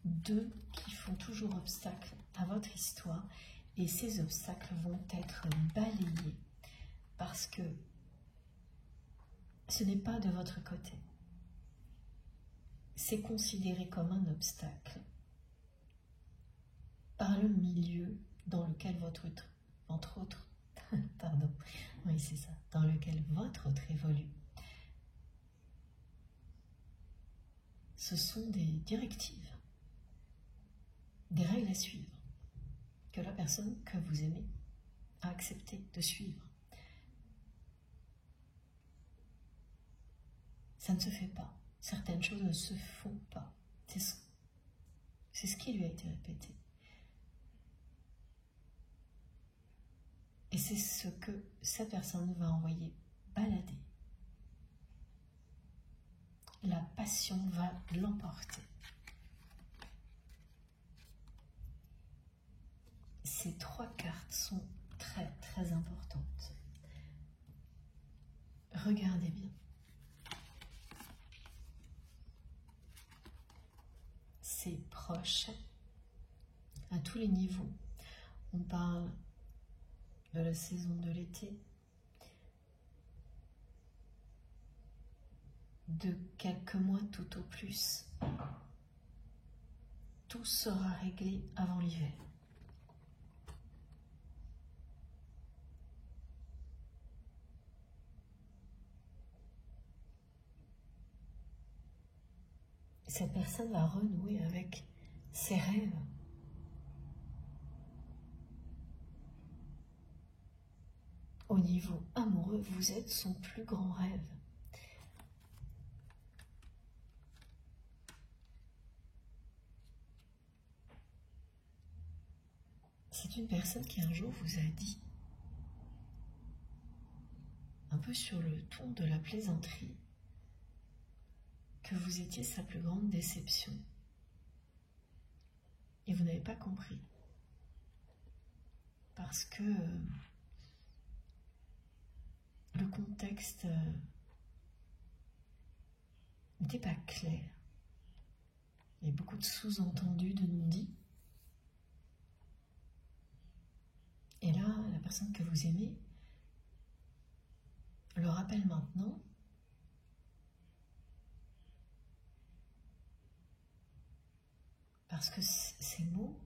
Deux qui font toujours obstacle à votre histoire, et ces obstacles vont être balayés parce que ce n'est pas de votre côté. C'est considéré comme un obstacle par le milieu dans lequel votre votre autre, pardon, oui c'est ça, dans lequel votre autre évolue. Ce sont des directives, des règles à suivre, que la personne que vous aimez a accepté de suivre. Ça ne se fait pas. Certaines choses ne se font pas. C'est ce qui lui a été répété. Et c'est ce que cette personne va envoyer balader. La passion va l'emporter. Ces 3 cartes sont très très importantes. Regardez bien. C'est proche à tous les niveaux. On parle de la saison de l'été, de quelques mois tout au plus. Tout sera réglé avant l'hiver. Cette personne va renouer avec ses rêves. Au niveau amoureux, vous êtes son plus grand rêve. C'est une personne qui un jour vous a dit, un peu sur le ton de la plaisanterie, que vous étiez sa plus grande déception. Et vous n'avez pas compris. Parce que le contexte n'était pas clair. Il y a beaucoup de sous-entendus, de non-dits. Et là, la personne que vous aimez le rappelle maintenant. Parce que ces mots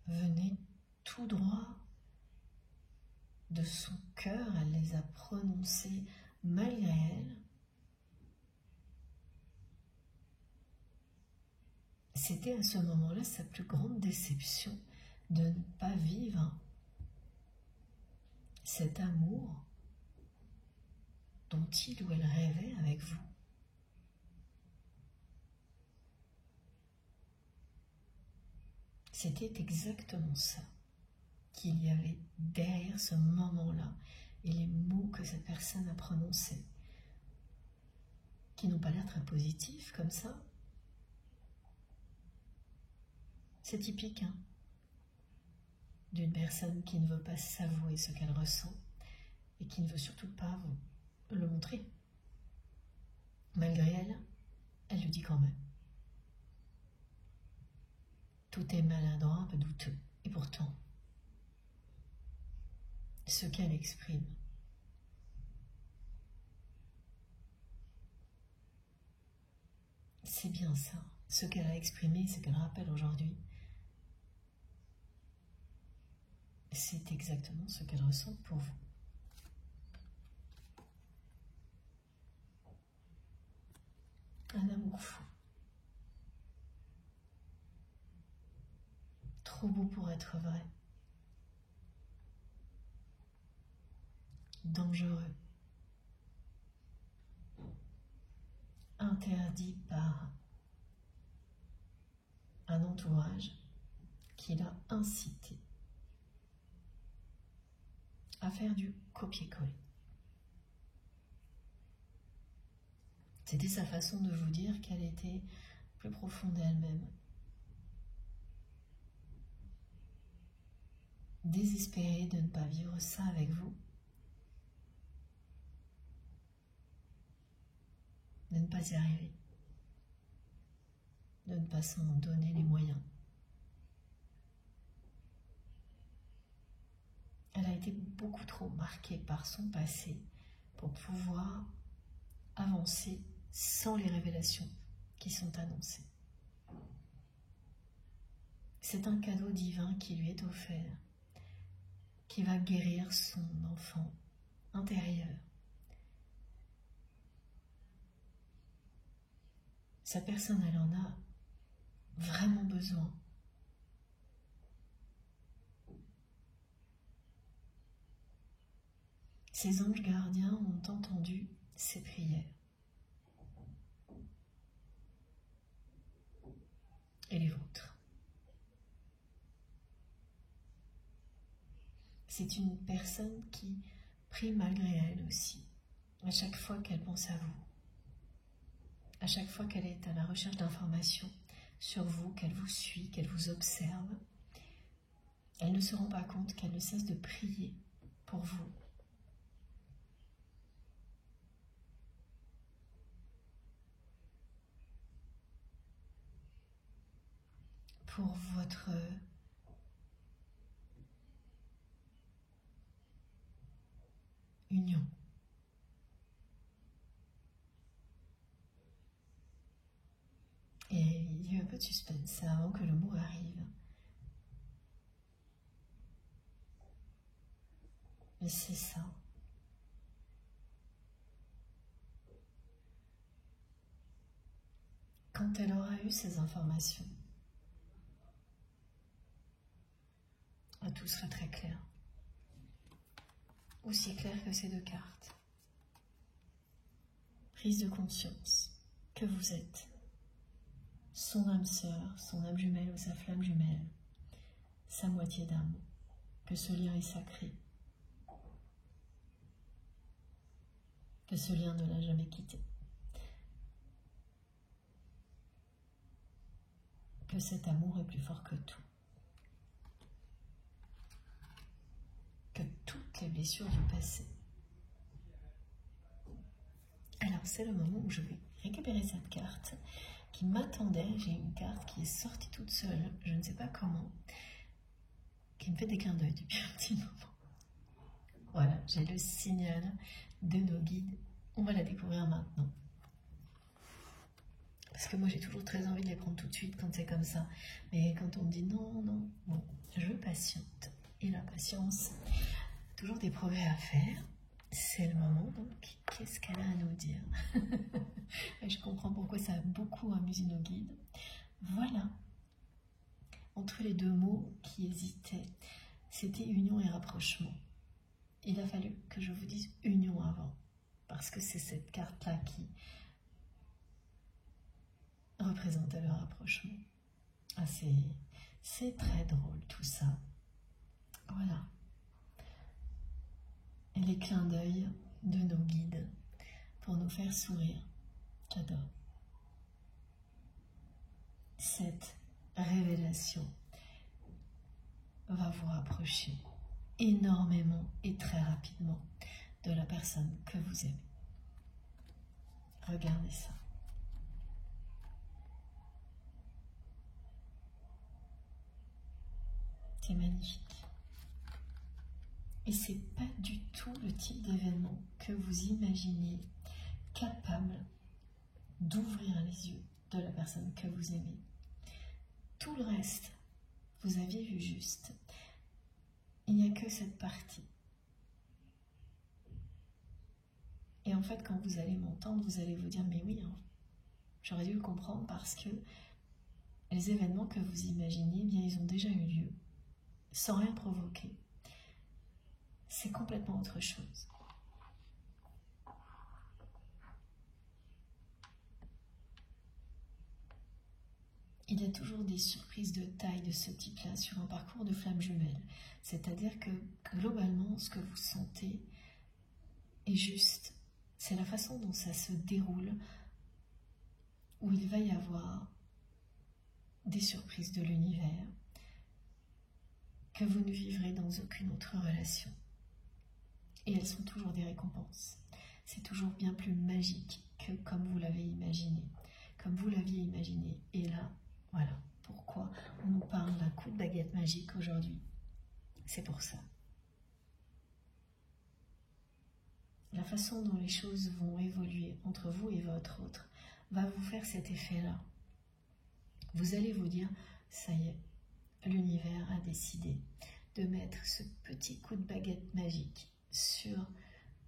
venaient tout droit de son cœur. Elle les a prononcés malgré elle. C'était à ce moment-là sa plus grande déception de ne pas vivre cet amour dont il ou elle rêvait avec vous. C'était exactement ça qu'il y avait derrière ce moment-là et les mots que cette personne a prononcés, qui n'ont pas l'air très positifs comme ça. C'est typique d'une personne qui ne veut pas s'avouer ce qu'elle ressent et qui ne veut surtout pas vous le montrer. Malgré elle, elle le dit quand même. Tout est maladroit, un peu douteux. Et pourtant, ce qu'elle exprime, c'est bien ça. Ce qu'elle a exprimé, ce qu'elle rappelle aujourd'hui, c'est exactement ce qu'elle ressent pour vous. Un amour fou. Trop beau pour être vrai. Dangereux. Interdit par un entourage qui l'a incité à faire du copier-coller. C'était sa façon de vous dire qu'elle était plus profonde d'elle-même. Désespérée de ne pas vivre ça avec vous, de ne pas y arriver, de ne pas s'en donner les moyens. Elle a été beaucoup trop marquée par son passé pour pouvoir avancer sans les révélations qui sont annoncées. C'est un cadeau divin qui lui est offert, qui va guérir son enfant intérieur. Cette personne, elle en a vraiment besoin. Ces anges gardiens ont entendu ses prières. Et les vôtres. C'est une personne qui prie malgré elle aussi, à chaque fois qu'elle pense à vous, à chaque fois qu'elle est à la recherche d'informations sur vous, qu'elle vous suit, qu'elle vous observe. Elle ne se rend pas compte qu'elle ne cesse de prier pour vous. Pour votre union. Et il y a eu un peu de suspense avant que le mot arrive. Mais c'est ça. Quand elle aura eu ces informations, tout sera très clair. Aussi clair que ces deux cartes. Prise de conscience que vous êtes son âme sœur, son âme jumelle ou sa flamme jumelle, sa moitié d'âme, que ce lien est sacré, que ce lien ne l'a jamais quitté, que cet amour est plus fort que tout, que toutes les blessures du passé. Alors c'est le moment où je vais récupérer cette carte qui m'attendait. J'ai une carte qui est sortie toute seule, je ne sais pas comment, qui me fait des clins d'œil depuis un petit moment. Voilà, j'ai le signal de nos guides. On va la découvrir maintenant. Parce que moi j'ai toujours très envie de les prendre tout de suite quand c'est comme ça. Mais quand on me dit non, non, bon, je patiente. Et la patience, toujours des progrès à faire. C'est le moment, donc qu'est-ce qu'elle a à nous dire? Je comprends pourquoi ça a beaucoup amusé nos guides. Voilà. Entre les deux mots qui hésitaient, c'était union et rapprochement. Il a fallu que je vous dise union avant, parce que c'est cette carte-là qui représentait le rapprochement. Ah, c'est très drôle tout ça. Voilà. Et les clins d'œil de nos guides pour nous faire sourire. J'adore. Cette révélation va vous rapprocher énormément et très rapidement de la personne que vous aimez. Regardez ça. C'est magnifique. Et c'est pas du tout le type d'événement que vous imaginez capable d'ouvrir les yeux de la personne que vous aimez. Tout le reste, vous aviez vu juste. Il n'y a que cette partie. Et en fait, quand vous allez m'entendre, vous allez vous dire, mais oui, hein, j'aurais dû le comprendre parce que les événements que vous imaginez, eh bien, ils ont déjà eu lieu, sans rien provoquer. C'est complètement autre chose. Il y a toujours des surprises de taille de ce type-là sur un parcours de flamme jumelle. C'est-à-dire que globalement, ce que vous sentez est juste. C'est la façon dont ça se déroule, où il va y avoir des surprises de l'univers que vous ne vivrez dans aucune autre relation. Et elles sont toujours des récompenses. C'est toujours bien plus magique que comme vous l'avez imaginé. Comme vous l'aviez imaginé. Et là, voilà pourquoi on nous parle d'un coup de baguette magique aujourd'hui. C'est pour ça. La façon dont les choses vont évoluer entre vous et votre autre va vous faire cet effet-là. Vous allez vous dire, ça y est, l'univers a décidé de mettre ce petit coup de baguette magique sur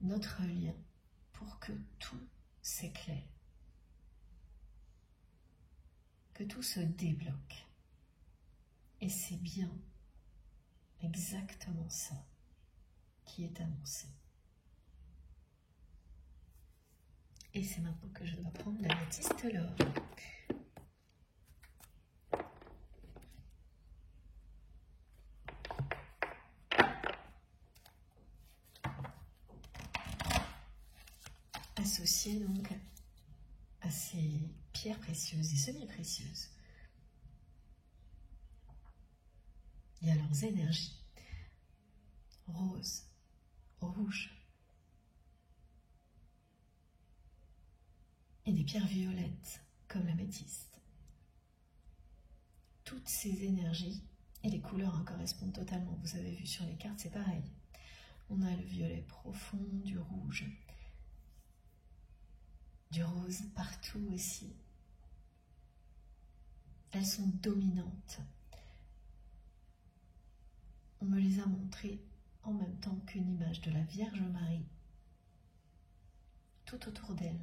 notre lien pour que tout s'éclaire, que tout se débloque. Et c'est bien exactement ça qui est annoncé. Et c'est maintenant que je dois prendre l'améthyste l'or. Associé donc à ces pierres précieuses et semi-précieuses et à leurs énergies rose, rouge et des pierres violettes comme l'améthyste. Toutes ces énergies et les couleurs correspondent totalement. Vous avez vu sur les cartes, c'est pareil. On a le violet profond, du rouge, du rose partout aussi. Elles sont dominantes. On me les a montrées en même temps qu'une image de la Vierge Marie tout autour d'elle.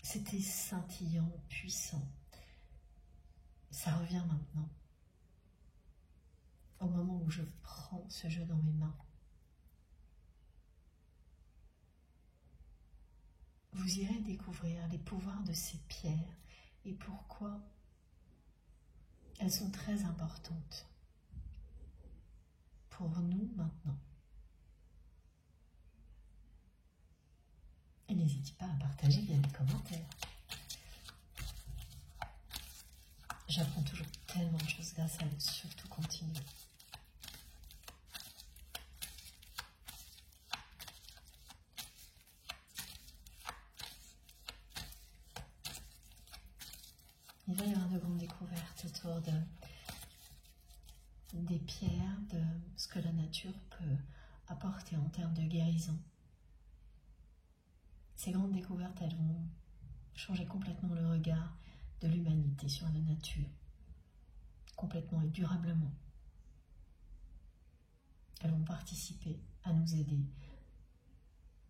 C'était scintillant, puissant. Ça revient maintenant, au moment où je prends ce jeu dans mes mains. Vous irez découvrir les pouvoirs de ces pierres et pourquoi elles sont très importantes pour nous maintenant. Et n'hésitez pas à partager via les commentaires. J'apprends toujours tellement de choses grâce à eux, surtout continuez. Il va y avoir de grandes découvertes autour des pierres, de ce que la nature peut apporter en termes de guérison. Ces grandes découvertes, elles vont changer complètement le regard de l'humanité sur la nature, complètement et durablement. Elles vont participer à nous aider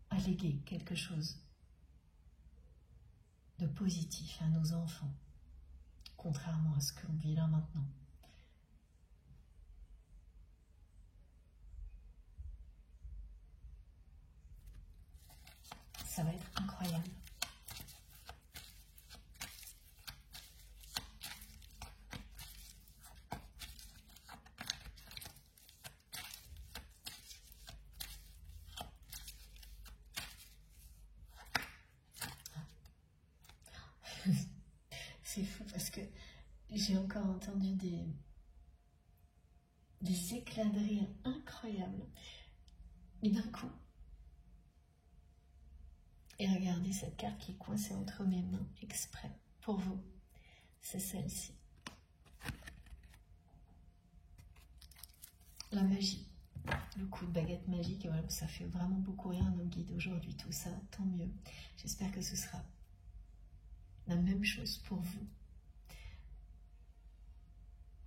à léguer quelque chose de positif à nos enfants, contrairement à ce qu'on vit là maintenant. Ça va être incroyable. C'est fou parce que j'ai encore entendu des éclats de rire incroyables. Et d'un coup, et regardez cette carte qui est coincée entre mes mains exprès pour vous. C'est celle-ci. La magie. Le coup de baguette magique. Et voilà, ça fait vraiment beaucoup rire à nos guides aujourd'hui. Tout ça, tant mieux. J'espère que ce sera la même chose pour vous.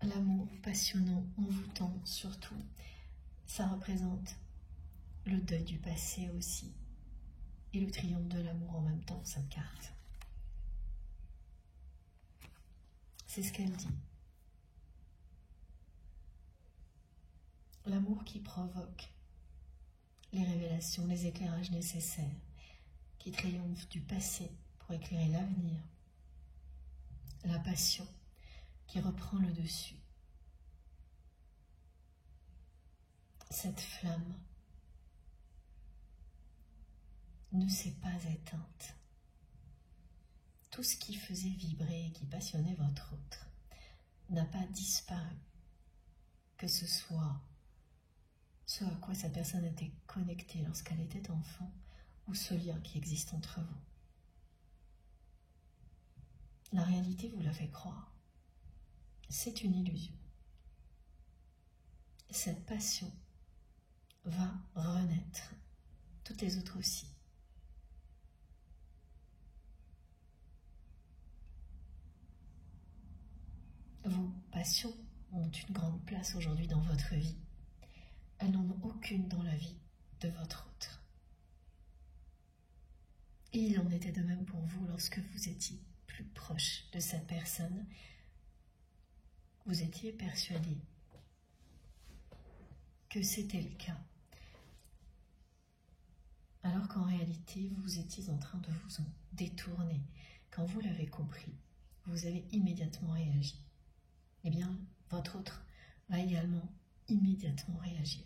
L'amour passionnant, envoûtant surtout. Ça représente le deuil du passé aussi. Et le triomphe de l'amour en même temps, cette carte. C'est ce qu'elle dit. L'amour qui provoque les révélations, les éclairages nécessaires, qui triomphe du passé pour éclairer l'avenir. La passion qui reprend le dessus. Cette flamme ne s'est pas éteinte. Tout ce qui faisait vibrer et qui passionnait votre autre n'a pas disparu. Que ce soit ce à quoi cette personne était connectée lorsqu'elle était enfant ou ce lien qui existe entre vous. La réalité vous l'a fait croire. C'est une illusion. Cette passion va renaître, toutes les autres aussi. Vos passions ont une grande place aujourd'hui dans votre vie. Elles n'en ont aucune dans la vie de votre autre. Et il en était de même pour vous lorsque vous étiez plus proche de cette personne. Vous étiez persuadé que c'était le cas. Alors qu'en réalité, vous étiez en train de vous en détourner. Quand vous l'avez compris, vous avez immédiatement réagi. Eh bien, votre autre va également immédiatement réagir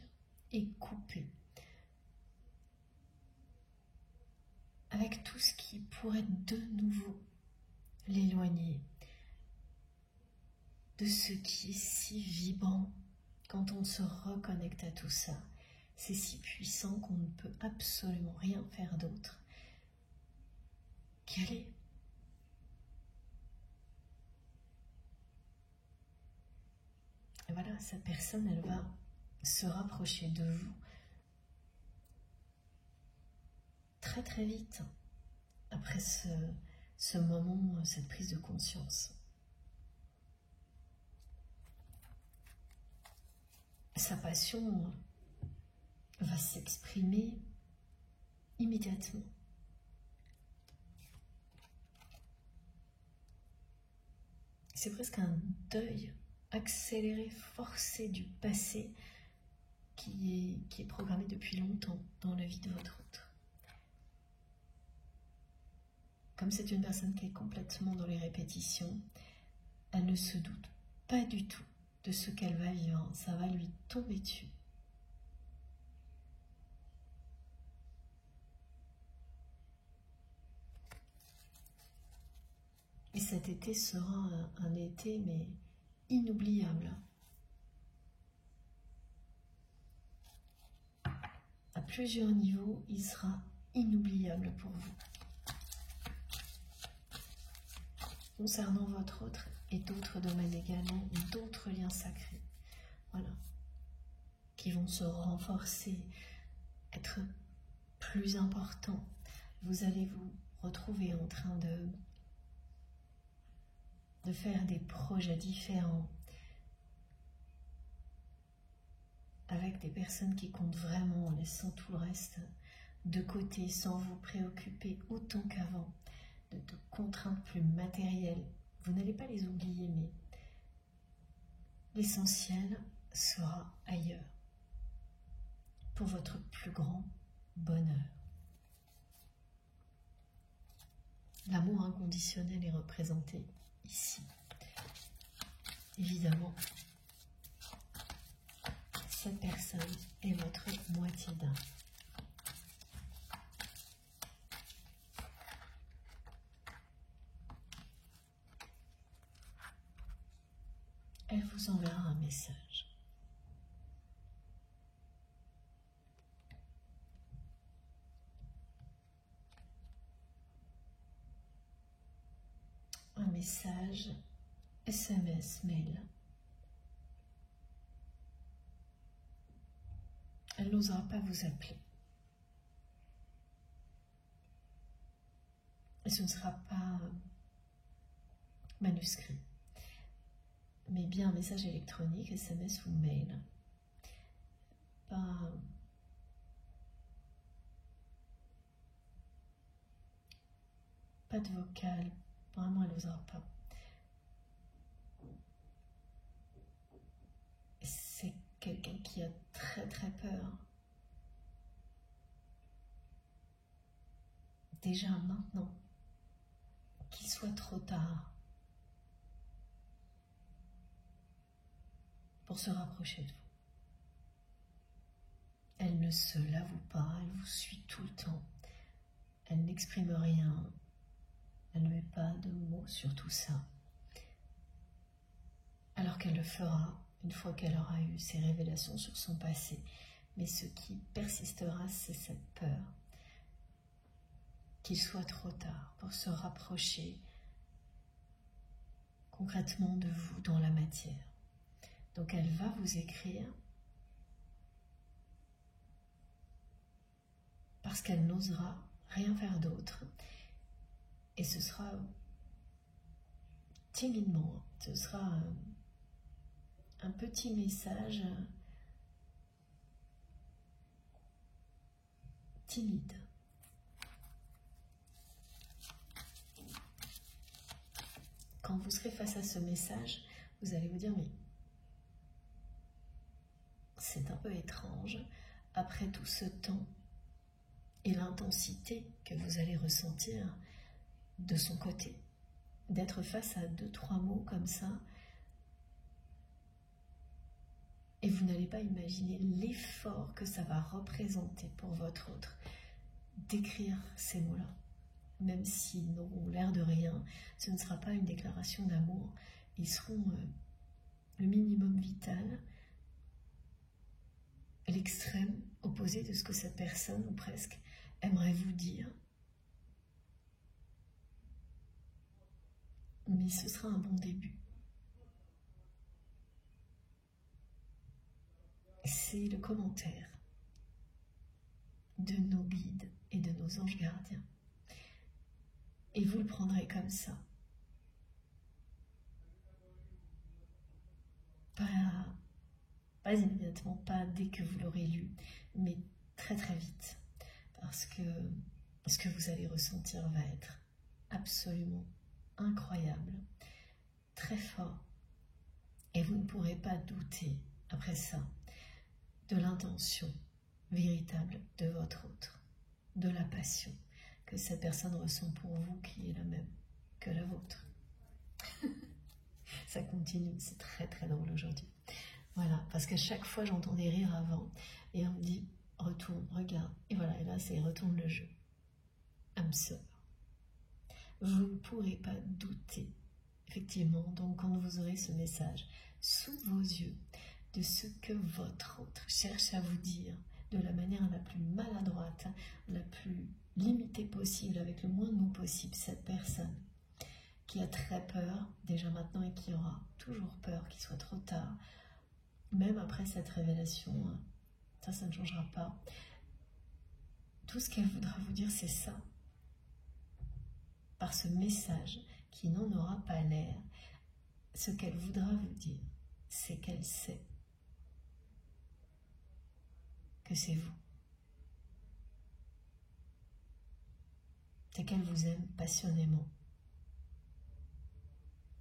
et couper avec tout ce qui pourrait de nouveau l'éloigner de ce qui est si vibrant quand on se reconnecte à tout ça. C'est si puissant qu'on ne peut absolument rien faire d'autre qu'aller. Et voilà, cette personne, elle va se rapprocher de vous très très vite après ce moment, cette prise de conscience. Sa passion va s'exprimer immédiatement. C'est presque un deuil accéléré, forcé du passé qui est programmé depuis longtemps dans la vie de votre autre. Comme c'est une personne qui est complètement dans les répétitions, elle ne se doute pas du tout de ce qu'elle va vivre. Ça va lui tomber dessus. Et cet été sera un été, mais inoubliable. À plusieurs niveaux, il sera inoubliable pour vous. Concernant votre autre et d'autres domaines également, d'autres liens sacrés, voilà, qui vont se renforcer, être plus importants. Vous allez vous retrouver en train de faire des projets différents avec des personnes qui comptent vraiment, en laissant tout le reste de côté, sans vous préoccuper autant qu'avant de contraintes plus matérielles. Vous n'allez pas les oublier, mais l'essentiel sera ailleurs, pour votre plus grand bonheur. L'amour inconditionnel est représenté ici. Évidemment, cette personne est votre moitié d'âme. Elle vous enverra un message. Un message, SMS, mail. Elle n'osera pas vous appeler. Et ce ne sera pas manuscrit, mais bien un message électronique, SMS ou mail. Pas de vocal, vraiment elle n'osera pas. C'est quelqu'un qui a très très peur. Déjà maintenant, qu'il soit trop tard pour se rapprocher de vous. Elle ne se l'avoue pas, elle vous suit tout le temps. Elle n'exprime rien, elle ne met pas de mots sur tout ça. Alors qu'elle le fera une fois qu'elle aura eu ses révélations sur son passé. Mais ce qui persistera, c'est cette peur qu'il soit trop tard pour se rapprocher concrètement de vous dans la matière. Donc elle va vous écrire parce qu'elle n'osera rien faire d'autre. Et ce sera timidement, ce sera un petit message timide. Quand vous serez face à ce message, vous allez vous dire, mais c'est un peu étrange, après tout ce temps et l'intensité que vous allez ressentir de son côté, d'être face à 2-3 mots comme ça, et vous n'allez pas imaginer l'effort que ça va représenter pour votre autre, d'écrire ces mots-là. Même s'ils n'auront l'air de rien, ce ne sera pas une déclaration d'amour, ils seront le minimum vital, l'extrême opposé de ce que cette personne, ou presque, aimerait vous dire. Mais ce sera un bon début. C'est le commentaire de nos guides et de nos anges gardiens. Et vous le prendrez comme ça. Pas immédiatement, pas dès que vous l'aurez lu, mais très très vite. Parce que ce que vous allez ressentir va être absolument incroyable, très fort. Et vous ne pourrez pas douter, après ça, de l'intention véritable de votre autre, de la passion que cette personne ressent pour vous qui est la même que la vôtre. Ça continue, c'est très très drôle aujourd'hui. Voilà, parce que chaque fois j'entends des rires avant et on me dit retourne, regarde, et voilà, et là c'est retourne le jeu. Âme sœur. Vous ne pourrez pas douter, effectivement, donc quand vous aurez ce message sous vos yeux, de ce que votre autre cherche à vous dire de la manière la plus maladroite, la plus limitée possible, avec le moins de mots possible, cette personne qui a très peur déjà maintenant et qui aura toujours peur qu'il soit trop tard, même après cette révélation, ça ne changera pas. Tout ce qu'elle voudra vous dire, c'est ça. Par ce message qui n'en aura pas l'air, ce qu'elle voudra vous dire, c'est qu'elle sait que c'est vous. C'est qu'elle vous aime passionnément.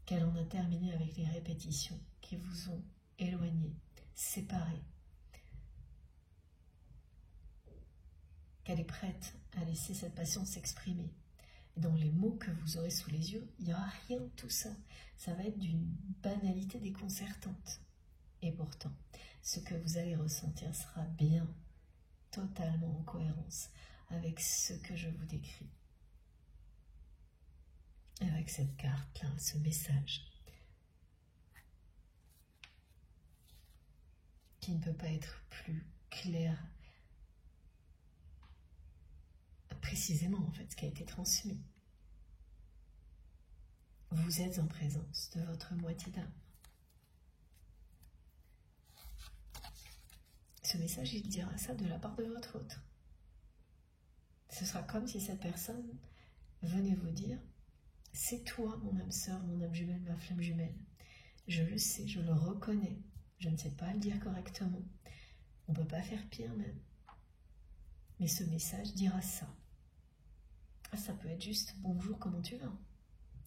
Qu'elle en a terminé avec les répétitions qui vous ont éloigné, séparé. Qu'elle est prête à laisser cette passion s'exprimer. Et dans les mots que vous aurez sous les yeux, il n'y aura rien de tout ça. Ça va être d'une banalité déconcertante. Et pourtant, ce que vous allez ressentir sera bien, totalement en cohérence avec ce que je vous décris. Avec cette carte-là, ce message, qui ne peut pas être plus clair, précisément en fait, ce qui a été transmis. Vous êtes en présence de votre moitié d'âme. Ce message, il dira ça de la part de votre autre. Ce sera comme si cette personne venait vous dire « C'est toi, mon âme sœur, mon âme jumelle, ma flamme jumelle. Je le sais, je le reconnais. Je ne sais pas le dire correctement. On ne peut pas faire pire même. Mais ce message dira ça. Ah, ça peut être juste « Bonjour, comment tu vas ?»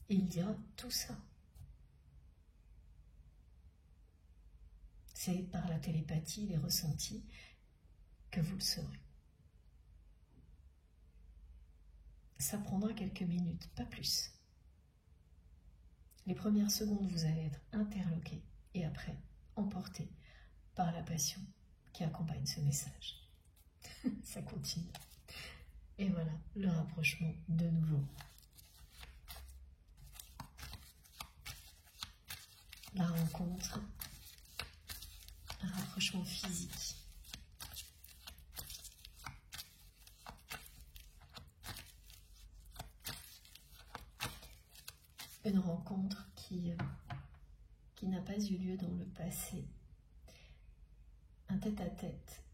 Et il dira tout ça. C'est par la télépathie, les ressentis, que vous le saurez. Ça prendra quelques minutes, pas plus. Les premières secondes, vous allez être interloqué et après, emporté par la passion qui accompagne ce message. Ça continue. Et voilà, le rapprochement de nouveau. La rencontre, un rapprochement physique. Une rencontre qui n'a pas eu lieu dans le passé. Un tête-à-tête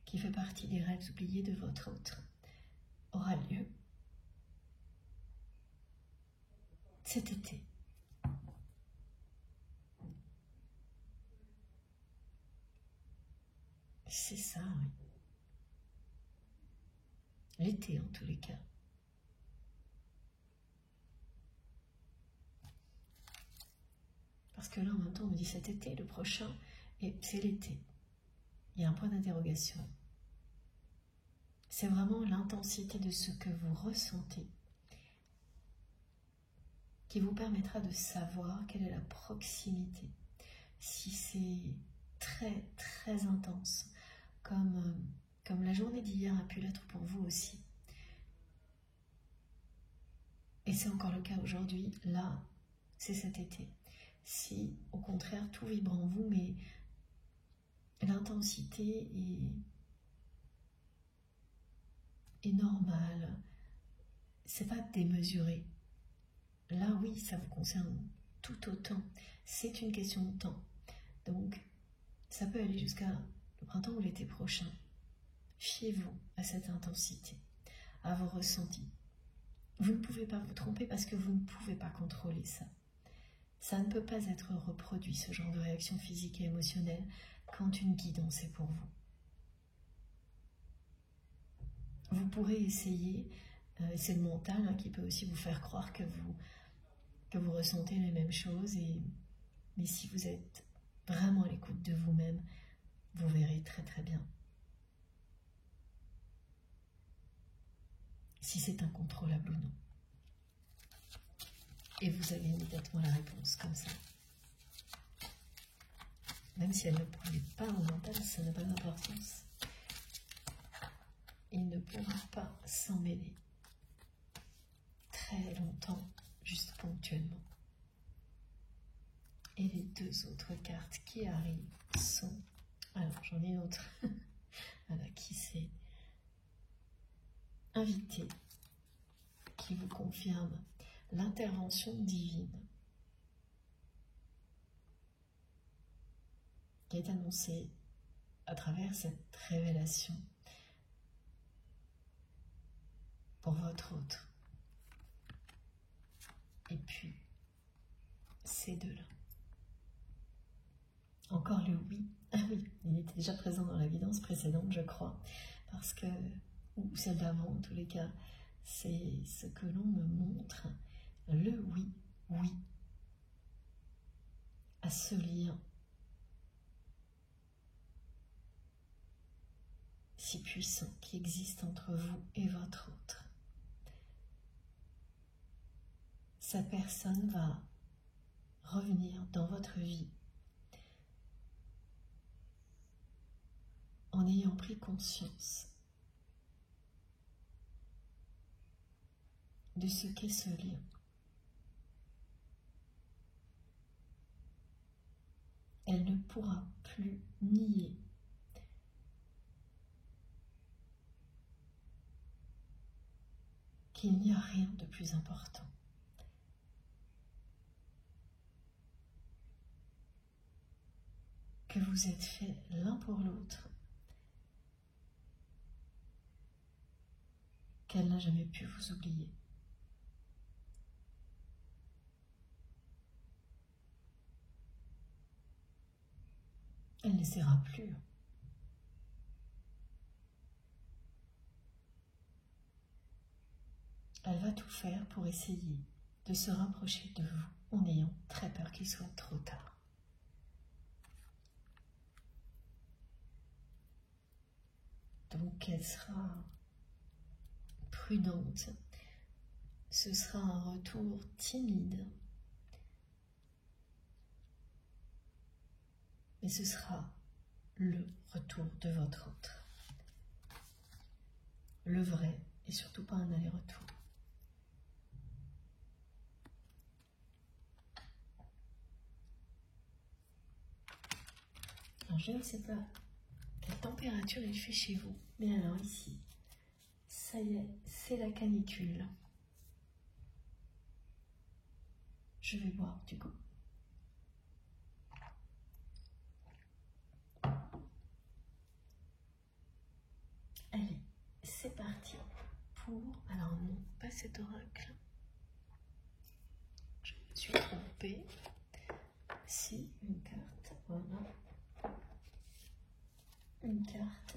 qui fait partie des rêves oubliés de votre autre aura lieu cet été. C'est ça, oui. L'été, en tous les cas. Parce que là, en même temps, on me dit cet été, le prochain, et c'est l'été. Il y a un point d'interrogation. C'est vraiment l'intensité de ce que vous ressentez qui vous permettra de savoir quelle est la proximité. Si c'est très, très intense, comme la journée d'hier a pu l'être pour vous aussi. Et c'est encore le cas aujourd'hui, là, c'est cet été. Si, au contraire, tout vibre en vous, mais l'intensité est normale, c'est pas démesuré. Là, oui, ça vous concerne tout autant. C'est une question de temps. Donc, ça peut aller jusqu'à le printemps ou l'été prochain. Fiez-vous à cette intensité, à vos ressentis. Vous ne pouvez pas vous tromper parce que vous ne pouvez pas contrôler ça. Ça ne peut pas être reproduit, ce genre de réaction physique et émotionnelle, quand une guidance est pour vous. Vous pourrez essayer, c'est le mental qui peut aussi vous faire croire que vous ressentez les mêmes choses, mais si vous êtes vraiment à l'écoute de vous-même, vous verrez très très bien. Si c'est incontrôlable ou non. Et vous avez immédiatement la réponse, comme ça. Même si elle ne provient pas au mental, ça n'a pas d'importance. Il ne pourra pas s'en mêler très longtemps, juste ponctuellement. Et les deux autres cartes qui arrivent sont... Alors, j'en ai une autre. Voilà, qui s'est invité, qui vous confirme l'intervention divine qui est annoncée à travers cette révélation pour votre autre. Et puis, ces deux-là. Encore le oui. Ah oui, il était déjà présent dans la guidance précédente, je crois, parce que, ou celle d'avant, en tous les cas, c'est ce que l'on me montre, le oui, oui, à ce lien si puissant qui existe entre vous et votre autre. Cette personne va revenir dans votre vie en ayant pris conscience de ce qu'est ce lien. Elle ne pourra plus nier qu'il n'y a rien de plus important. Que vous êtes faits l'un pour l'autre, qu'elle n'a jamais pu vous oublier. Elle n'essaiera plus. Elle va tout faire pour essayer de se rapprocher de vous en ayant très peur qu'il soit trop tard. Donc elle sera prudente. Ce sera un retour timide. Mais ce sera le retour de votre autre. Le vrai, et surtout pas un aller-retour. Alors je ne sais pas quelle température il fait chez vous, mais alors ici, ça y est, c'est la canicule. Je vais boire du coup. Allez, c'est parti pour... Alors non, pas cet oracle. Je me suis trompée. Si, une carte, voilà. Une carte.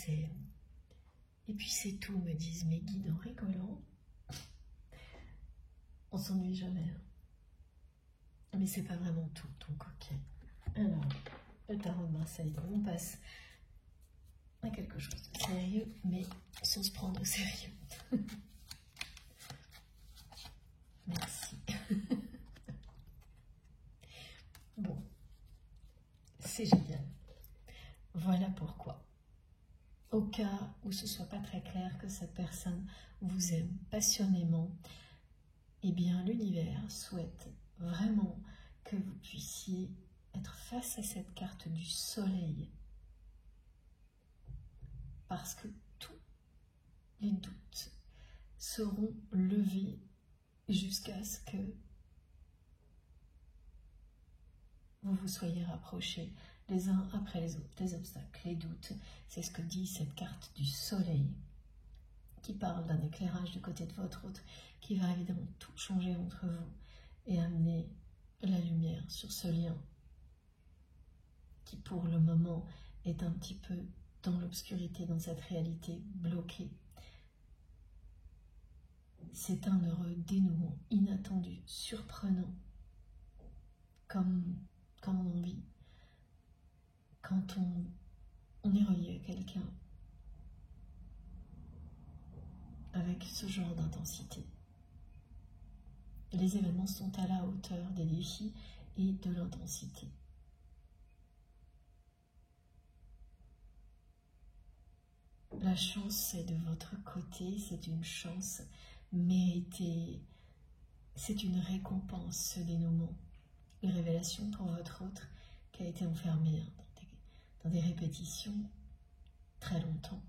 c'est... Et puis c'est tout, me disent mes guides en rigolant. On s'ennuie jamais. Mais c'est pas vraiment tout, donc ok. Alors, le tarot de Marseille, on passe à quelque chose de sérieux, mais sans se prendre au sérieux. Merci. Bon, c'est génial. Voilà pourquoi. Au cas où ce soit pas très clair que cette personne vous aime passionnément, eh bien l'univers souhaite vraiment que vous puissiez être face à cette carte du soleil. Parce que tous les doutes seront levés jusqu'à ce que vous vous soyez rapprochés les uns après les autres. Les obstacles, les doutes, c'est ce que dit cette carte du soleil qui parle d'un éclairage du côté de votre autre qui va évidemment tout changer entre vous et amener la lumière sur ce lien qui pour le moment est un petit peu dans l'obscurité, dans cette réalité bloquée. C'est un heureux dénouement inattendu, surprenant, comme on vit quand on est relié à quelqu'un avec ce genre d'intensité. Les événements sont à la hauteur des défis et de l'intensité. La chance est de votre côté, c'est une chance méritée, c'est une récompense ce dénouement, une révélation pour votre autre qui a été enfermé dans des répétitions très longtemps,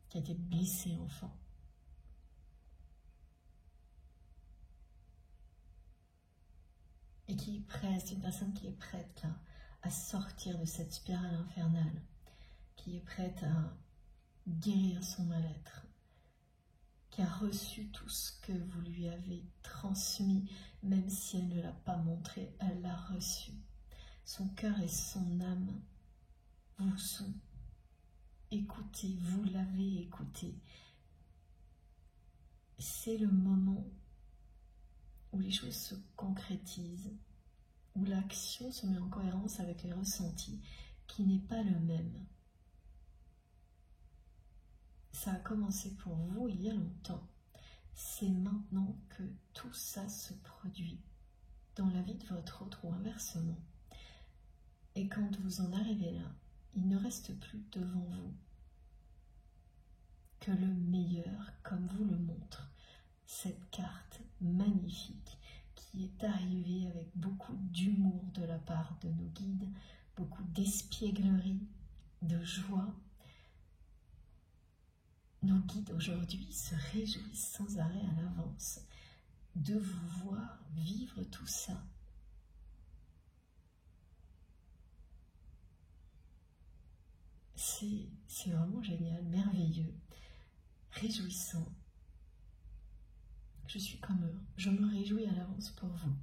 qui a été blessé enfant. Et qui est prête, c'est une personne qui est prête là, à sortir de cette spirale infernale, qui est prête à guérir son mal-être, qui a reçu tout ce que vous lui avez transmis, même si elle ne l'a pas montré, elle l'a reçu. Son cœur et son âme vous sont écoutés, vous l'avez écouté. C'est le moment où les choses se concrétisent, où l'action se met en cohérence avec les ressentis, qui n'est pas le même. Ça a commencé pour vous il y a longtemps. C'est maintenant que tout ça se produit dans la vie de votre autre ou inversement. Et quand vous en arrivez là, il ne reste plus devant vous que le meilleur, comme vous le montre cette carte magnifique qui est arrivée avec beaucoup d'humour de la part de nos guides, beaucoup d'espièglerie, de joie. Nos guides aujourd'hui se réjouissent sans arrêt à l'avance de vous voir vivre tout ça. C'est vraiment génial, merveilleux, réjouissant. Je suis comme eux, je me réjouis à l'avance pour vous.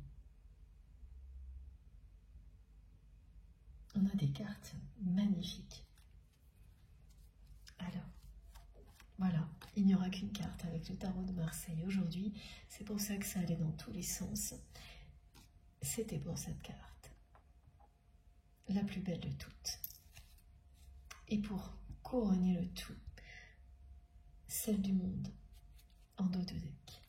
On a des cartes magnifiques. Alors, voilà, il n'y aura qu'une carte avec le tarot de Marseille aujourd'hui. C'est pour ça que ça allait dans tous les sens. C'était pour cette carte, la plus belle de toutes. Et pour couronner le tout, celle du monde en dos de deck.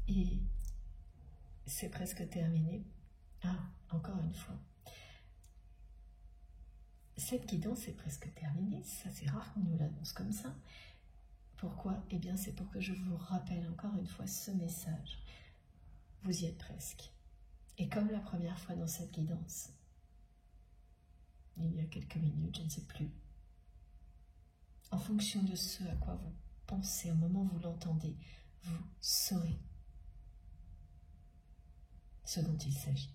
Et c'est presque terminé. Ah, encore une fois. Cette guidance est presque terminée. Ça, c'est rare qu'on nous l'annonce comme ça. Pourquoi? Eh bien, c'est pour que je vous rappelle encore une fois ce message. Vous y êtes presque. Et comme la première fois dans cette guidance, il y a quelques minutes, je ne sais plus, en fonction de ce à quoi vous pensez au moment où vous l'entendez, vous saurez ce dont il s'agit.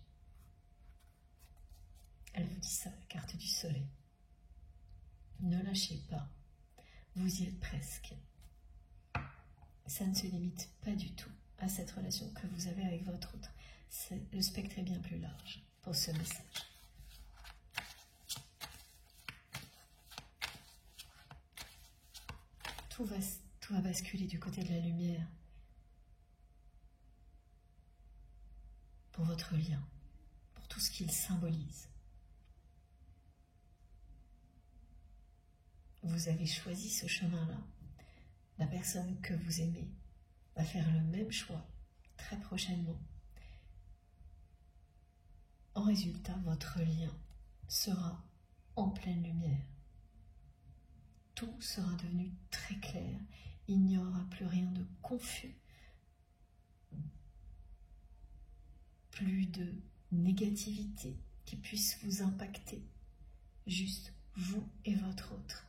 Elle vous dit ça, la carte du soleil. Ne lâchez pas, vous y êtes presque. Ça ne se limite pas du tout à cette relation que vous avez avec votre autre. Le spectre est bien plus large pour ce message. Tout va basculer du côté de la lumière pour votre lien, pour tout ce qu'il symbolise. Vous avez choisi ce chemin-là. La personne que vous aimez va faire le même choix très prochainement. En résultat, votre lien sera en pleine lumière. Tout sera devenu très clair. Il n'y aura plus rien de confus. Plus de négativité qui puisse vous impacter. Juste vous et votre autre.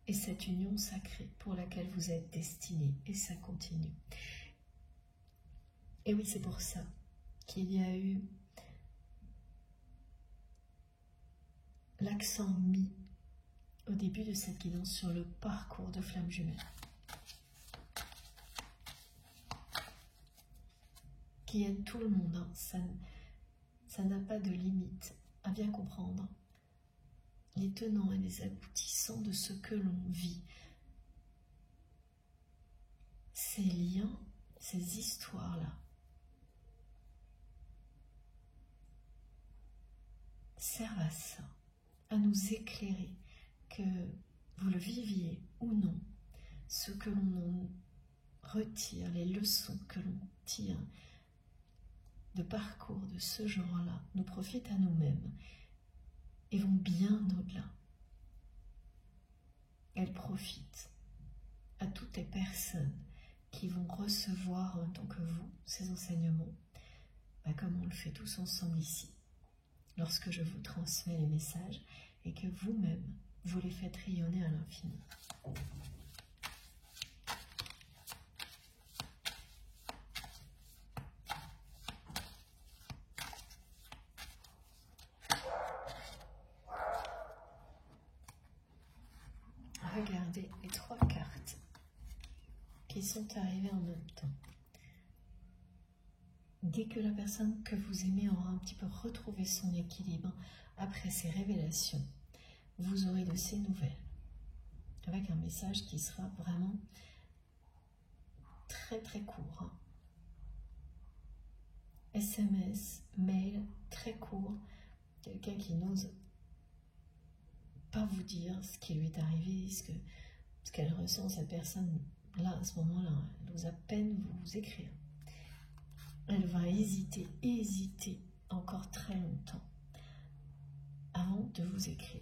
Et cette union sacrée pour laquelle vous êtes destinés. Et ça continue. Et oui, c'est pour ça qu'il y a eu l'accent mis au début de cette guidance sur le parcours de flamme jumelle. Qui aide tout le monde, hein. Ça n'a pas de limite, à bien comprendre les tenants et les aboutissants de ce que l'on vit. Ces liens, ces histoires-là, servent à ça, à nous éclairer, que vous le viviez ou non, ce que l'on retire, les leçons que l'on tire de parcours de ce genre-là, nous profitent à nous-mêmes et vont bien au-delà. Elles profitent à toutes les personnes qui vont recevoir en tant que vous ces enseignements, comme on le fait tous ensemble ici, lorsque je vous transmets les messages et que vous-même, vous les faites rayonner à l'infini. Regardez les 3 cartes qui sont arrivées en même temps. Dès que la personne que vous aimez aura un petit peu retrouvé son équilibre après ces révélations, vous aurez de ces nouvelles, avec un message qui sera vraiment très très court. SMS, mail, très court, quelqu'un qui n'ose pas vous dire ce qui lui est arrivé, ce qu'elle ressent, cette personne là, à ce moment-là, elle ose à peine vous écrire. Elle va hésiter encore très longtemps avant de vous écrire.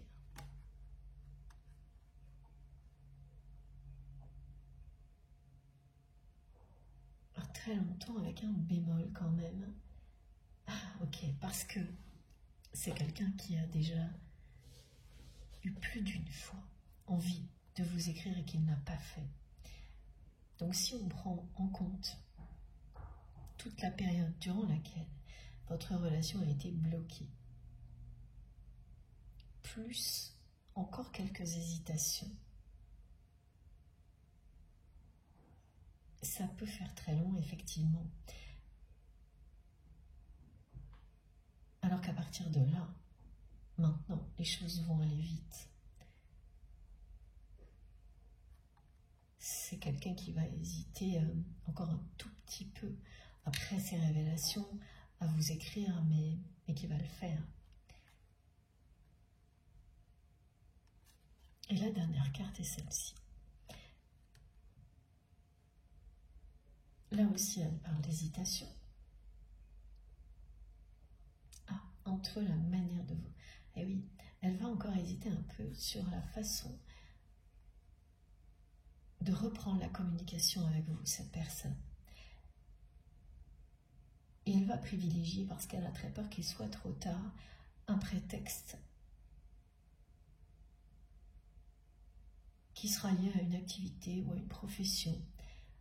Alors, très longtemps avec un bémol quand même. Ah, ok, parce que c'est quelqu'un qui a déjà eu plus d'une fois envie de vous écrire et qu'il n'a pas fait. Donc si on prend en compte toute la période durant laquelle votre relation a été bloquée, plus encore quelques hésitations, ça peut faire très long, effectivement. Alors qu'à partir de là, maintenant, les choses vont aller vite. C'est quelqu'un qui va hésiter encore un tout petit peu après ces révélations à vous écrire, mais qui va le faire. Et la dernière carte est celle-ci. Là aussi, elle parle d'hésitation. Ah, entre la manière de vous. Et oui, elle va encore hésiter un peu sur la façon de reprendre la communication avec vous, cette personne. Et elle va privilégier, parce qu'elle a très peur qu'il soit trop tard, un prétexte qui sera lié à une activité ou à une profession,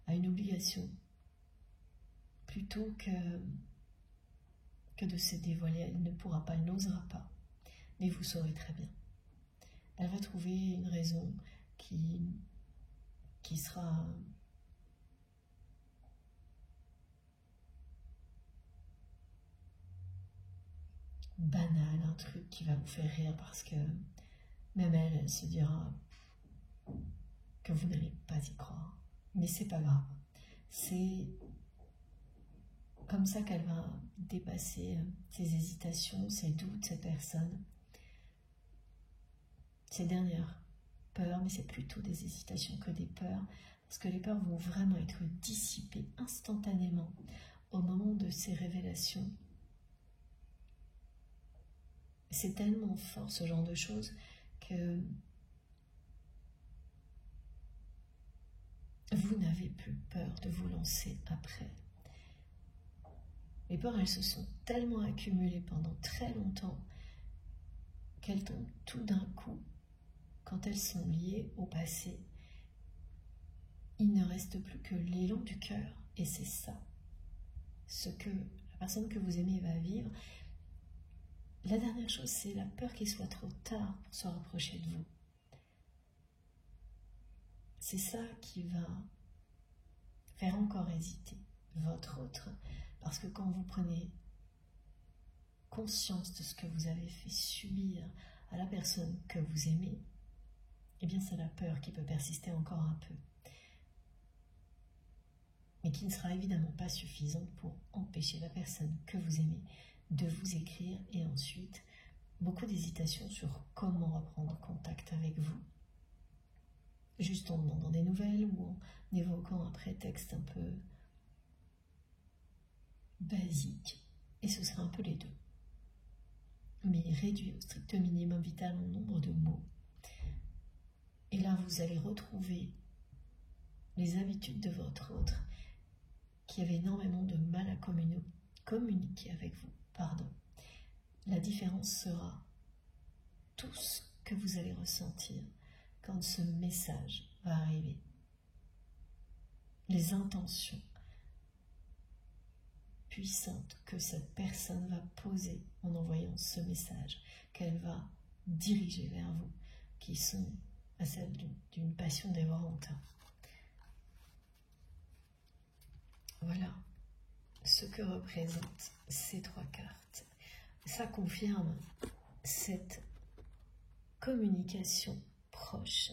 à une obligation, plutôt que de se dévoiler. Elle ne pourra pas, elle n'osera pas, mais vous saurez très bien. Elle va trouver une raison qui sera banal, un truc qui va vous faire rire parce que même elle se dira que vous n'allez pas y croire. Mais c'est pas grave. C'est comme ça qu'elle va dépasser ses hésitations, ses doutes, ses personnes, ses dernières peurs, mais c'est plutôt des hésitations que des peurs, parce que les peurs vont vraiment être dissipées instantanément au moment de ces révélations. C'est tellement fort ce genre de choses que vous n'avez plus peur de vous lancer après. Les peurs, elles se sont tellement accumulées pendant très longtemps qu'elles tombent tout d'un coup. Quand elles sont liées au passé, il ne reste plus que l'élan du cœur. Et c'est ça, ce que la personne que vous aimez va vivre. La dernière chose, c'est la peur qu'il soit trop tard pour se rapprocher de vous. C'est ça qui va faire encore hésiter votre autre. Parce que quand vous prenez conscience de ce que vous avez fait subir à la personne que vous aimez, eh bien c'est la peur qui peut persister encore un peu. Mais qui ne sera évidemment pas suffisante pour empêcher la personne que vous aimez de vous écrire, et ensuite beaucoup d'hésitation sur comment reprendre contact avec vous, juste en demandant des nouvelles ou en évoquant un prétexte un peu basique, et ce sera un peu les deux, mais réduit au strict minimum vital en nombre de mots. Et là vous allez retrouver les habitudes de votre autre qui avait énormément de mal à communiquer avec vous. La différence sera tout ce que vous allez ressentir quand ce message va arriver. Les intentions puissantes que cette personne va poser en envoyant ce message, qu'elle va diriger vers vous, qui sont à celle d'une passion dévorante. Voilà ce que représentent ces trois cartes. Ça confirme cette communication proche.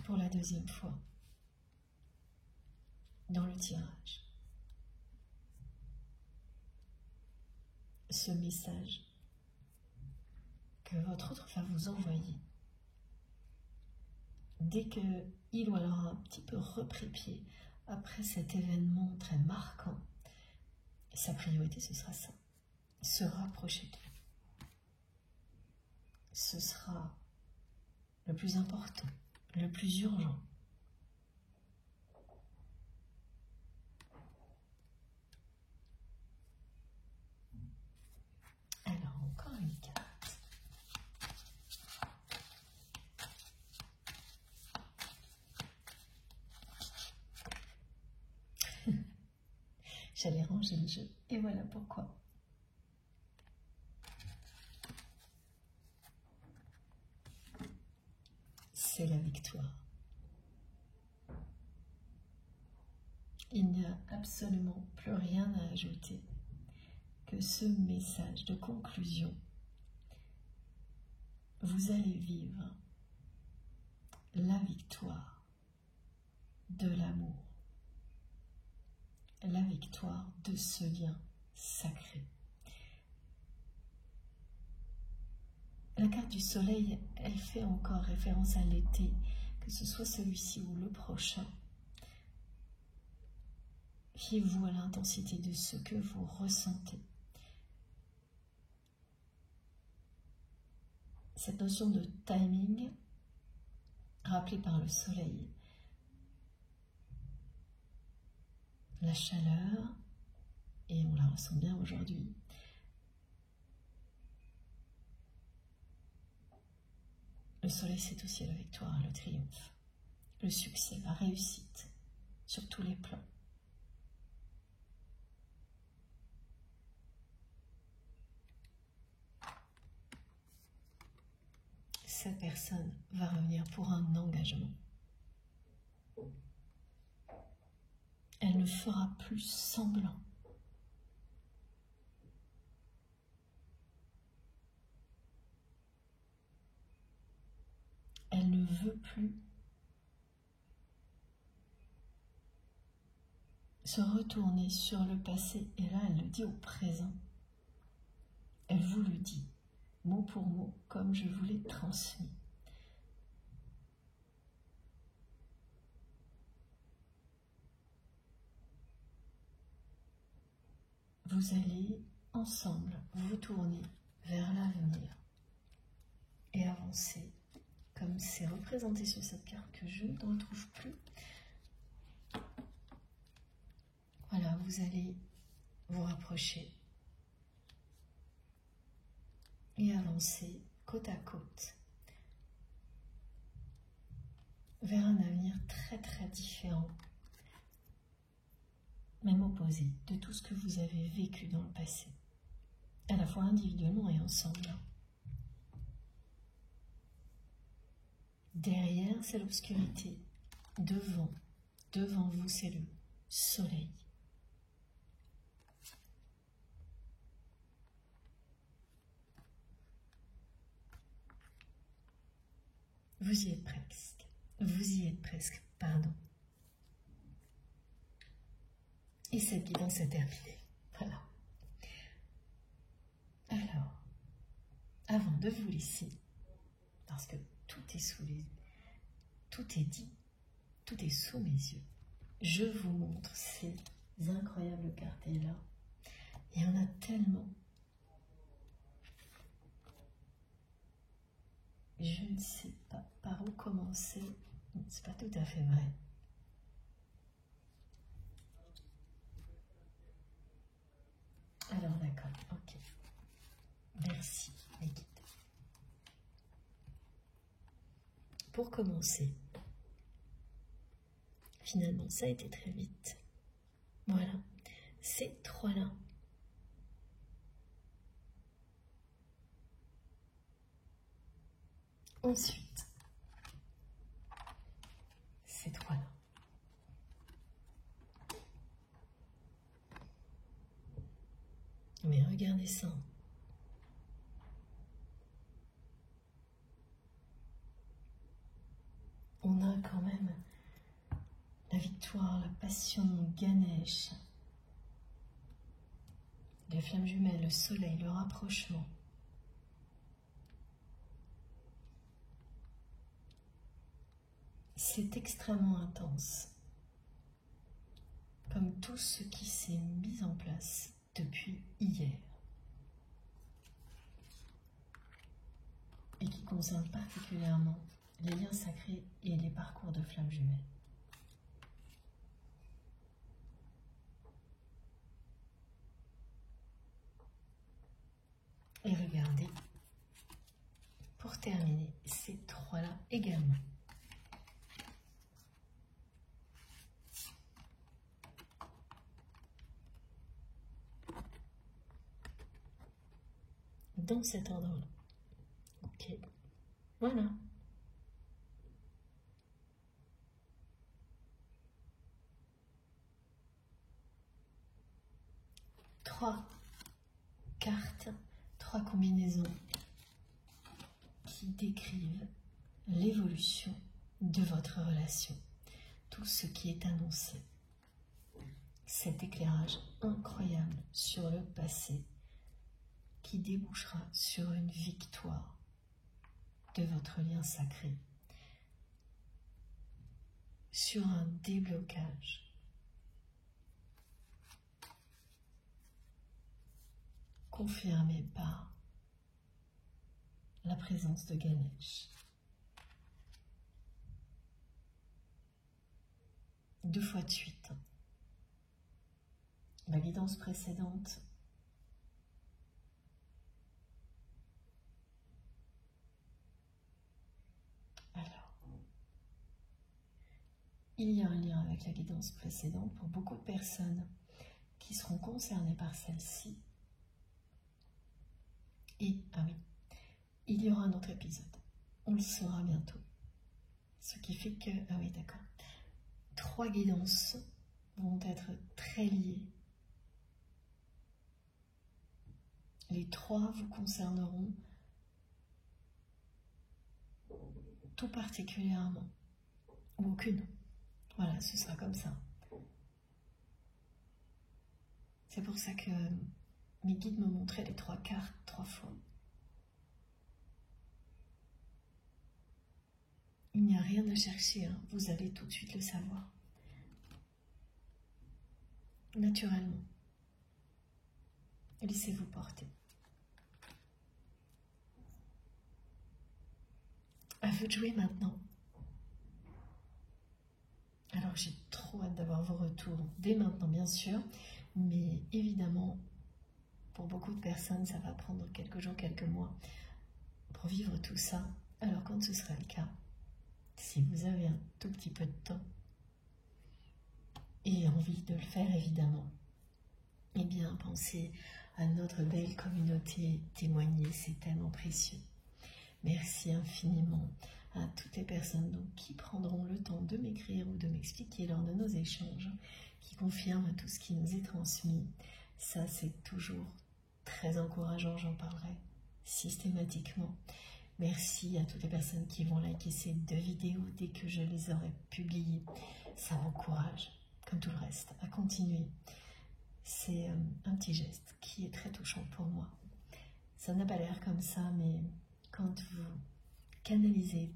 Pour la deuxième fois, dans le tirage, ce message que votre autre va vous envoyer, dès qu'il ou elle aura un petit peu repris pied après cet événement très marquant, sa priorité ce sera ça, se rapprocher de vous. Ce sera le plus important, le plus urgent. Alors, encore une carte. J'allais ranger le jeu, et voilà pourquoi. C'est la victoire. Il n'y a absolument plus rien à ajouter que ce message de conclusion. Vous allez vivre la victoire de l'amour, la victoire de ce lien sacré. La carte du soleil, elle fait encore référence à l'été, que ce soit celui-ci ou le prochain. Fiez-vous à l'intensité de ce que vous ressentez. Cette notion de timing, rappelée par le soleil, la chaleur, et on la ressent bien aujourd'hui, le soleil, c'est aussi la victoire, le triomphe, le succès, la réussite, sur tous les plans. Cette personne va revenir pour un engagement. Elle ne ne fera plus semblant. Elle ne veut plus se retourner sur le passé, et là elle le dit au présent. Elle vous le dit, mot pour mot, comme je vous l'ai transmis. Vous allez ensemble vous tourner vers l'avenir et avancer, comme c'est représenté sur cette carte que je ne retrouve plus. Voilà, vous allez vous rapprocher et avancer côte à côte vers un avenir très très différent, même opposé de tout ce que vous avez vécu dans le passé, à la fois individuellement et ensemble. Derrière, c'est l'obscurité. Devant vous, c'est le soleil. Vous y êtes presque. Vous y êtes presque, pardon. Et cette guidance est terminée. Voilà. Alors, avant de vous laisser, parce que tout est tout est dit, tout est sous mes yeux, je vous montre ces incroyables cartes-là. Il y en a tellement. Je ne sais pas par où commencer. C'est pas tout à fait vrai. Alors d'accord, ok. Merci, mes guides. Pour commencer, finalement, ça a été très vite. Voilà, ces trois-là. Ensuite, ces trois-là. Mais regardez ça. On a quand même la victoire, la passion, Ganesh, les flammes jumelles, le soleil, le rapprochement. C'est extrêmement intense, comme tout ce qui s'est mis en place depuis hier et qui concerne particulièrement les liens sacrés et les parcours de flammes jumelles. Et regardez, pour terminer, ces trois-là également. Dans cet ordre-là. Ok, voilà. Trois cartes, trois combinaisons qui décrivent l'évolution de votre relation, tout ce qui est annoncé. Cet éclairage incroyable sur le passé qui débouchera sur une victoire de votre lien sacré, sur un déblocage, confirmé par la présence de Ganesh. 2 fois de suite. La guidance précédente il y a un lien avec la guidance précédente pour beaucoup de personnes qui seront concernées par celle-ci. Et, ah oui, il y aura un autre épisode. On le saura bientôt. Ce qui fait que, ah oui, d'accord. 3 guidances vont être très liés. Les 3 vous concerneront tout particulièrement, ou aucune. Voilà, ce sera comme ça. C'est pour ça que mes guides me montraient les 3 cartes 3 fois. Il n'y a rien à chercher, hein. Vous allez tout de suite le savoir. Naturellement. Laissez-vous porter. À vous de jouer maintenant. Alors j'ai trop hâte d'avoir vos retours dès maintenant bien sûr, mais évidemment pour beaucoup de personnes ça va prendre quelques jours, quelques mois pour vivre tout ça. Alors quand ce sera le cas, si vous avez un tout petit peu de temps et envie de le faire évidemment, eh bien pensez à notre belle communauté, témoignez, c'est tellement précieux. Merci infiniment à toutes les personnes donc, qui prendront le temps de m'écrire ou de m'expliquer lors de nos échanges, qui confirment tout ce qui nous est transmis. Ça, c'est toujours très encourageant, j'en parlerai systématiquement. Merci à toutes les personnes qui vont liker ces 2 vidéos dès que je les aurai publiées. Ça m'encourage, comme tout le reste, à continuer. C'est un petit geste qui est très touchant pour moi. Ça n'a pas l'air comme ça, mais quand vous canalisez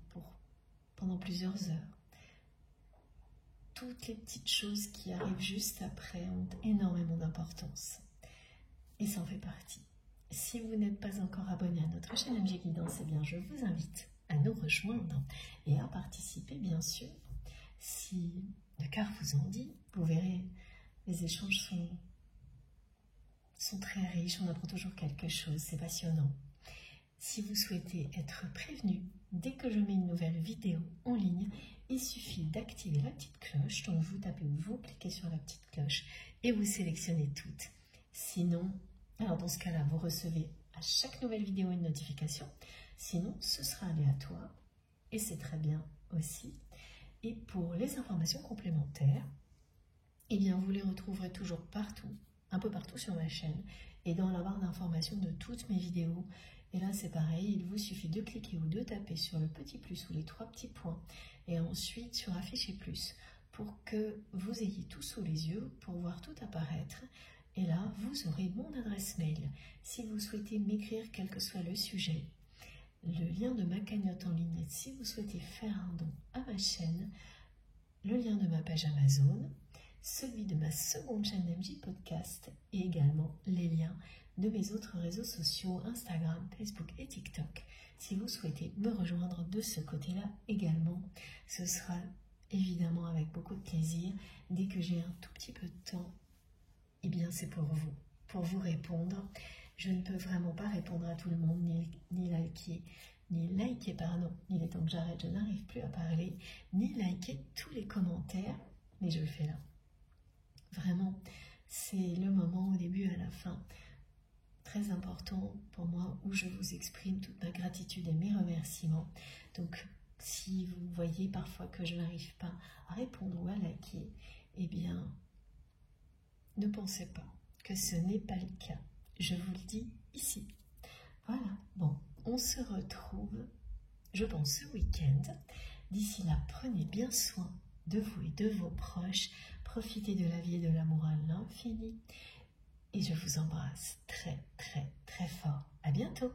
pendant plusieurs heures, toutes les petites choses qui arrivent juste après ont énormément d'importance. Et ça en fait partie. Si vous n'êtes pas encore abonné à notre chaîne MG Guidance, eh bien je vous invite à nous rejoindre et à participer bien sûr. Si le cœur vous en dit, vous verrez, les échanges sont très riches, on apprend toujours quelque chose, c'est passionnant. Si vous souhaitez être prévenu dès que je mets une nouvelle vidéo en ligne, il suffit d'activer la petite cloche. Donc vous tapez ou vous cliquez sur la petite cloche et vous sélectionnez toutes. Sinon, alors dans ce cas-là, vous recevez à chaque nouvelle vidéo une notification. Sinon, ce sera aléatoire et c'est très bien aussi. Et pour les informations complémentaires, eh bien vous les retrouverez toujours partout, un peu partout sur ma chaîne et dans la barre d'informations de toutes mes vidéos. Et là, c'est pareil, il vous suffit de cliquer ou de taper sur le petit plus ou les 3 petits points et ensuite sur afficher plus pour que vous ayez tout sous les yeux pour voir tout apparaître. Et là, vous aurez mon adresse mail si vous souhaitez m'écrire quel que soit le sujet, le lien de ma cagnotte en ligne si vous souhaitez faire un don à ma chaîne, le lien de ma page Amazon, celui de ma seconde chaîne MJ Podcast et également les liens de mes autres réseaux sociaux, Instagram, Facebook et TikTok. Si vous souhaitez me rejoindre de ce côté-là également, ce sera évidemment avec beaucoup de plaisir. Dès que j'ai un tout petit peu de temps, eh bien c'est pour vous répondre. Je ne peux vraiment pas répondre à tout le monde, ni liker, il est temps que j'arrête, je n'arrive plus à parler, ni liker tous les commentaires, mais je le fais là. Vraiment, c'est le moment au début et à la fin, très important pour moi, où je vous exprime toute ma gratitude et mes remerciements. Donc, si vous voyez parfois que je n'arrive pas à répondre ou à liker, eh bien, ne pensez pas que ce n'est pas le cas. Je vous le dis ici. Voilà, bon, on se retrouve, je pense, ce week-end. D'ici là, prenez bien soin de vous et de vos proches. Profitez de la vie et de l'amour à l'infini. Et je vous embrasse très, très, très fort. À bientôt.